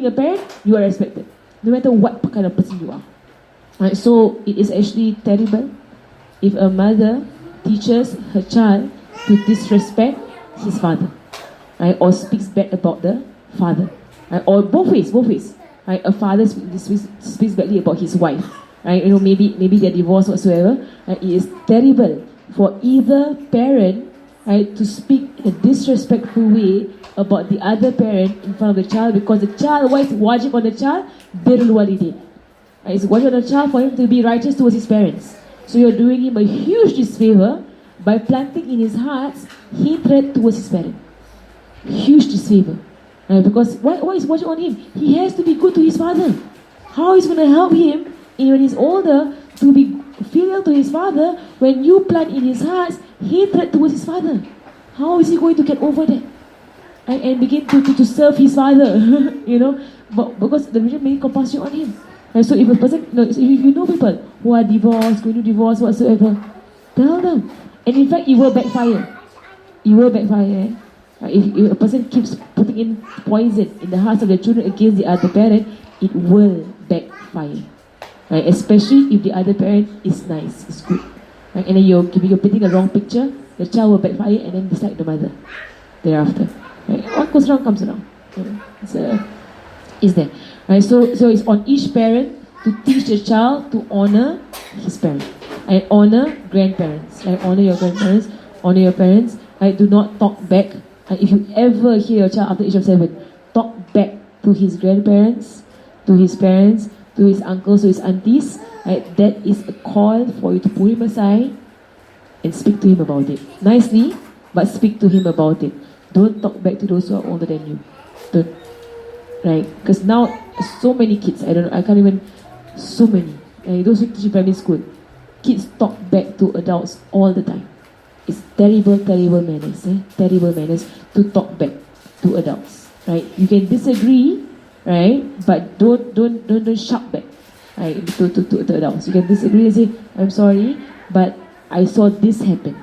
a parent, you are respected. No matter what kind of person you are. Right. So it is actually terrible if a mother teaches her child to disrespect his father. Right, or speaks bad about the father. Right, or both ways. Right, a father speaks badly about his wife. Right, you know, maybe they're divorced whatsoever. Right, it is terrible for either parent, right, to speak in a disrespectful way about the other parent in front of the child, because the child, what is wajib on the child? Birrul walidain. Right, it's wajib on the child for him to be righteous towards his parents. So you're doing him a huge disfavor by planting in his heart hatred towards his parent. Huge disfavor. Right, because what is watching on him? He has to be good to his father. How is going to help him when he's older to be filial to his father when you plant in his heart hatred towards his father? How is he going to get over that? And begin to serve his father? You know, but because the religion made compulsory on him. Right, so if a person, if you know people who are divorced, going to divorce whatsoever, tell them. And in fact, it will backfire. It will backfire. If a person keeps putting in poison in the hearts of their children against the other parent, it will backfire. Right? Especially if the other parent is nice, is good. Right? And then you're painting a wrong picture, the child will backfire and then dislike the mother thereafter. Right? What goes wrong comes around. It's there. Right? So it's on each parent to teach the child to honor his parent. And honor grandparents. Right? Honor your grandparents, honor your parents. Right? Do not talk back. If you ever hear your child after age of 7 talk back to his grandparents, to his parents, to his uncles, to his aunties, right, that is a call for you to pull him aside and speak to him about it. Nicely, but speak to him about it. Don't talk back to those who are older than you. Don't. Right? Because now, so many kids, so many. Those who teach in primary school, kids talk back to adults all the time. It's terrible manners. Terrible manners to talk back to adults. Right? You can disagree, right? But don't shout back, right? To adults, you can disagree and say, I'm sorry, but I saw this happen.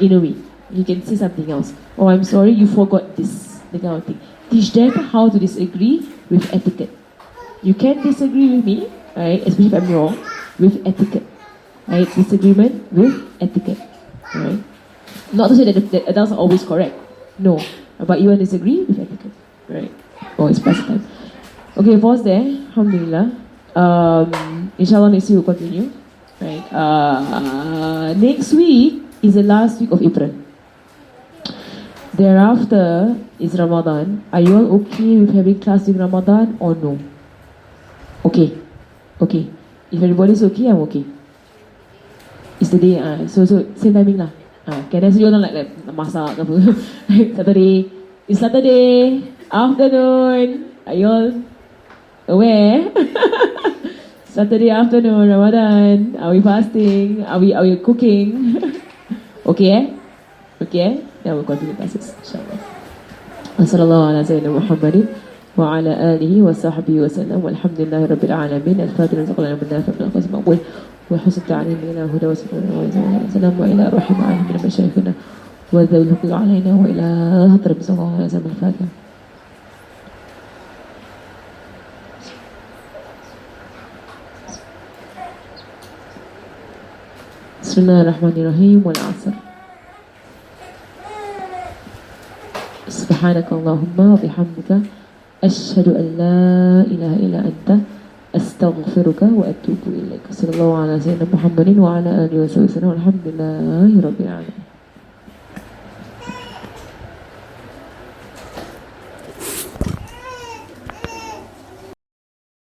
In a way, you can say something else. Oh, I'm sorry, you forgot this. The kind of thing. Teach them how to disagree with etiquette. You can disagree with me, right? Especially if I'm wrong, with etiquette, right? Disagreement with etiquette, right? Not to say that the adults are always correct. No, but you want to disagree with etiquette, right? Oh, it's past time. Okay, pause there. Alhamdulillah. Inshallah, next week we'll continue. Right. Next week is the last week of April. Thereafter is Ramadan. Are you all okay with having class in Ramadan or no? Okay. Okay. If everybody's okay, I'm okay. It's the day. So same timing lah. Can I see you all like masak ke apa? Saturday. It's Saturday afternoon. Are you all aware? Saturday afternoon, Ramadan. Are we fasting? Are we cooking? Okay? Okay? Now we'll continue classes, inshallah. وصلى الله على سيدنا محمد وعلى آله وصحبه وسلم والحمد لله رب العالمين. الفاتحة رزقنا من نافع من القسم مقبول وحسن تعليم إلى هدى وسلام وسلام وإلى رحم عالم من مشايخنا وذوي الحقوق علينا وإلى هطر صلى الله عليه وسلم. الفاتحة. بسم الله الرحمن الرحيم والعصر. سبحانك اللهم وبحمدك أشهد أن لا إله إلا أنت أستغفرك وأتوب إليك. صلى الله على سيدنا محمد وعلى آله وصحبه وسلم والحمد لله رب العالمين.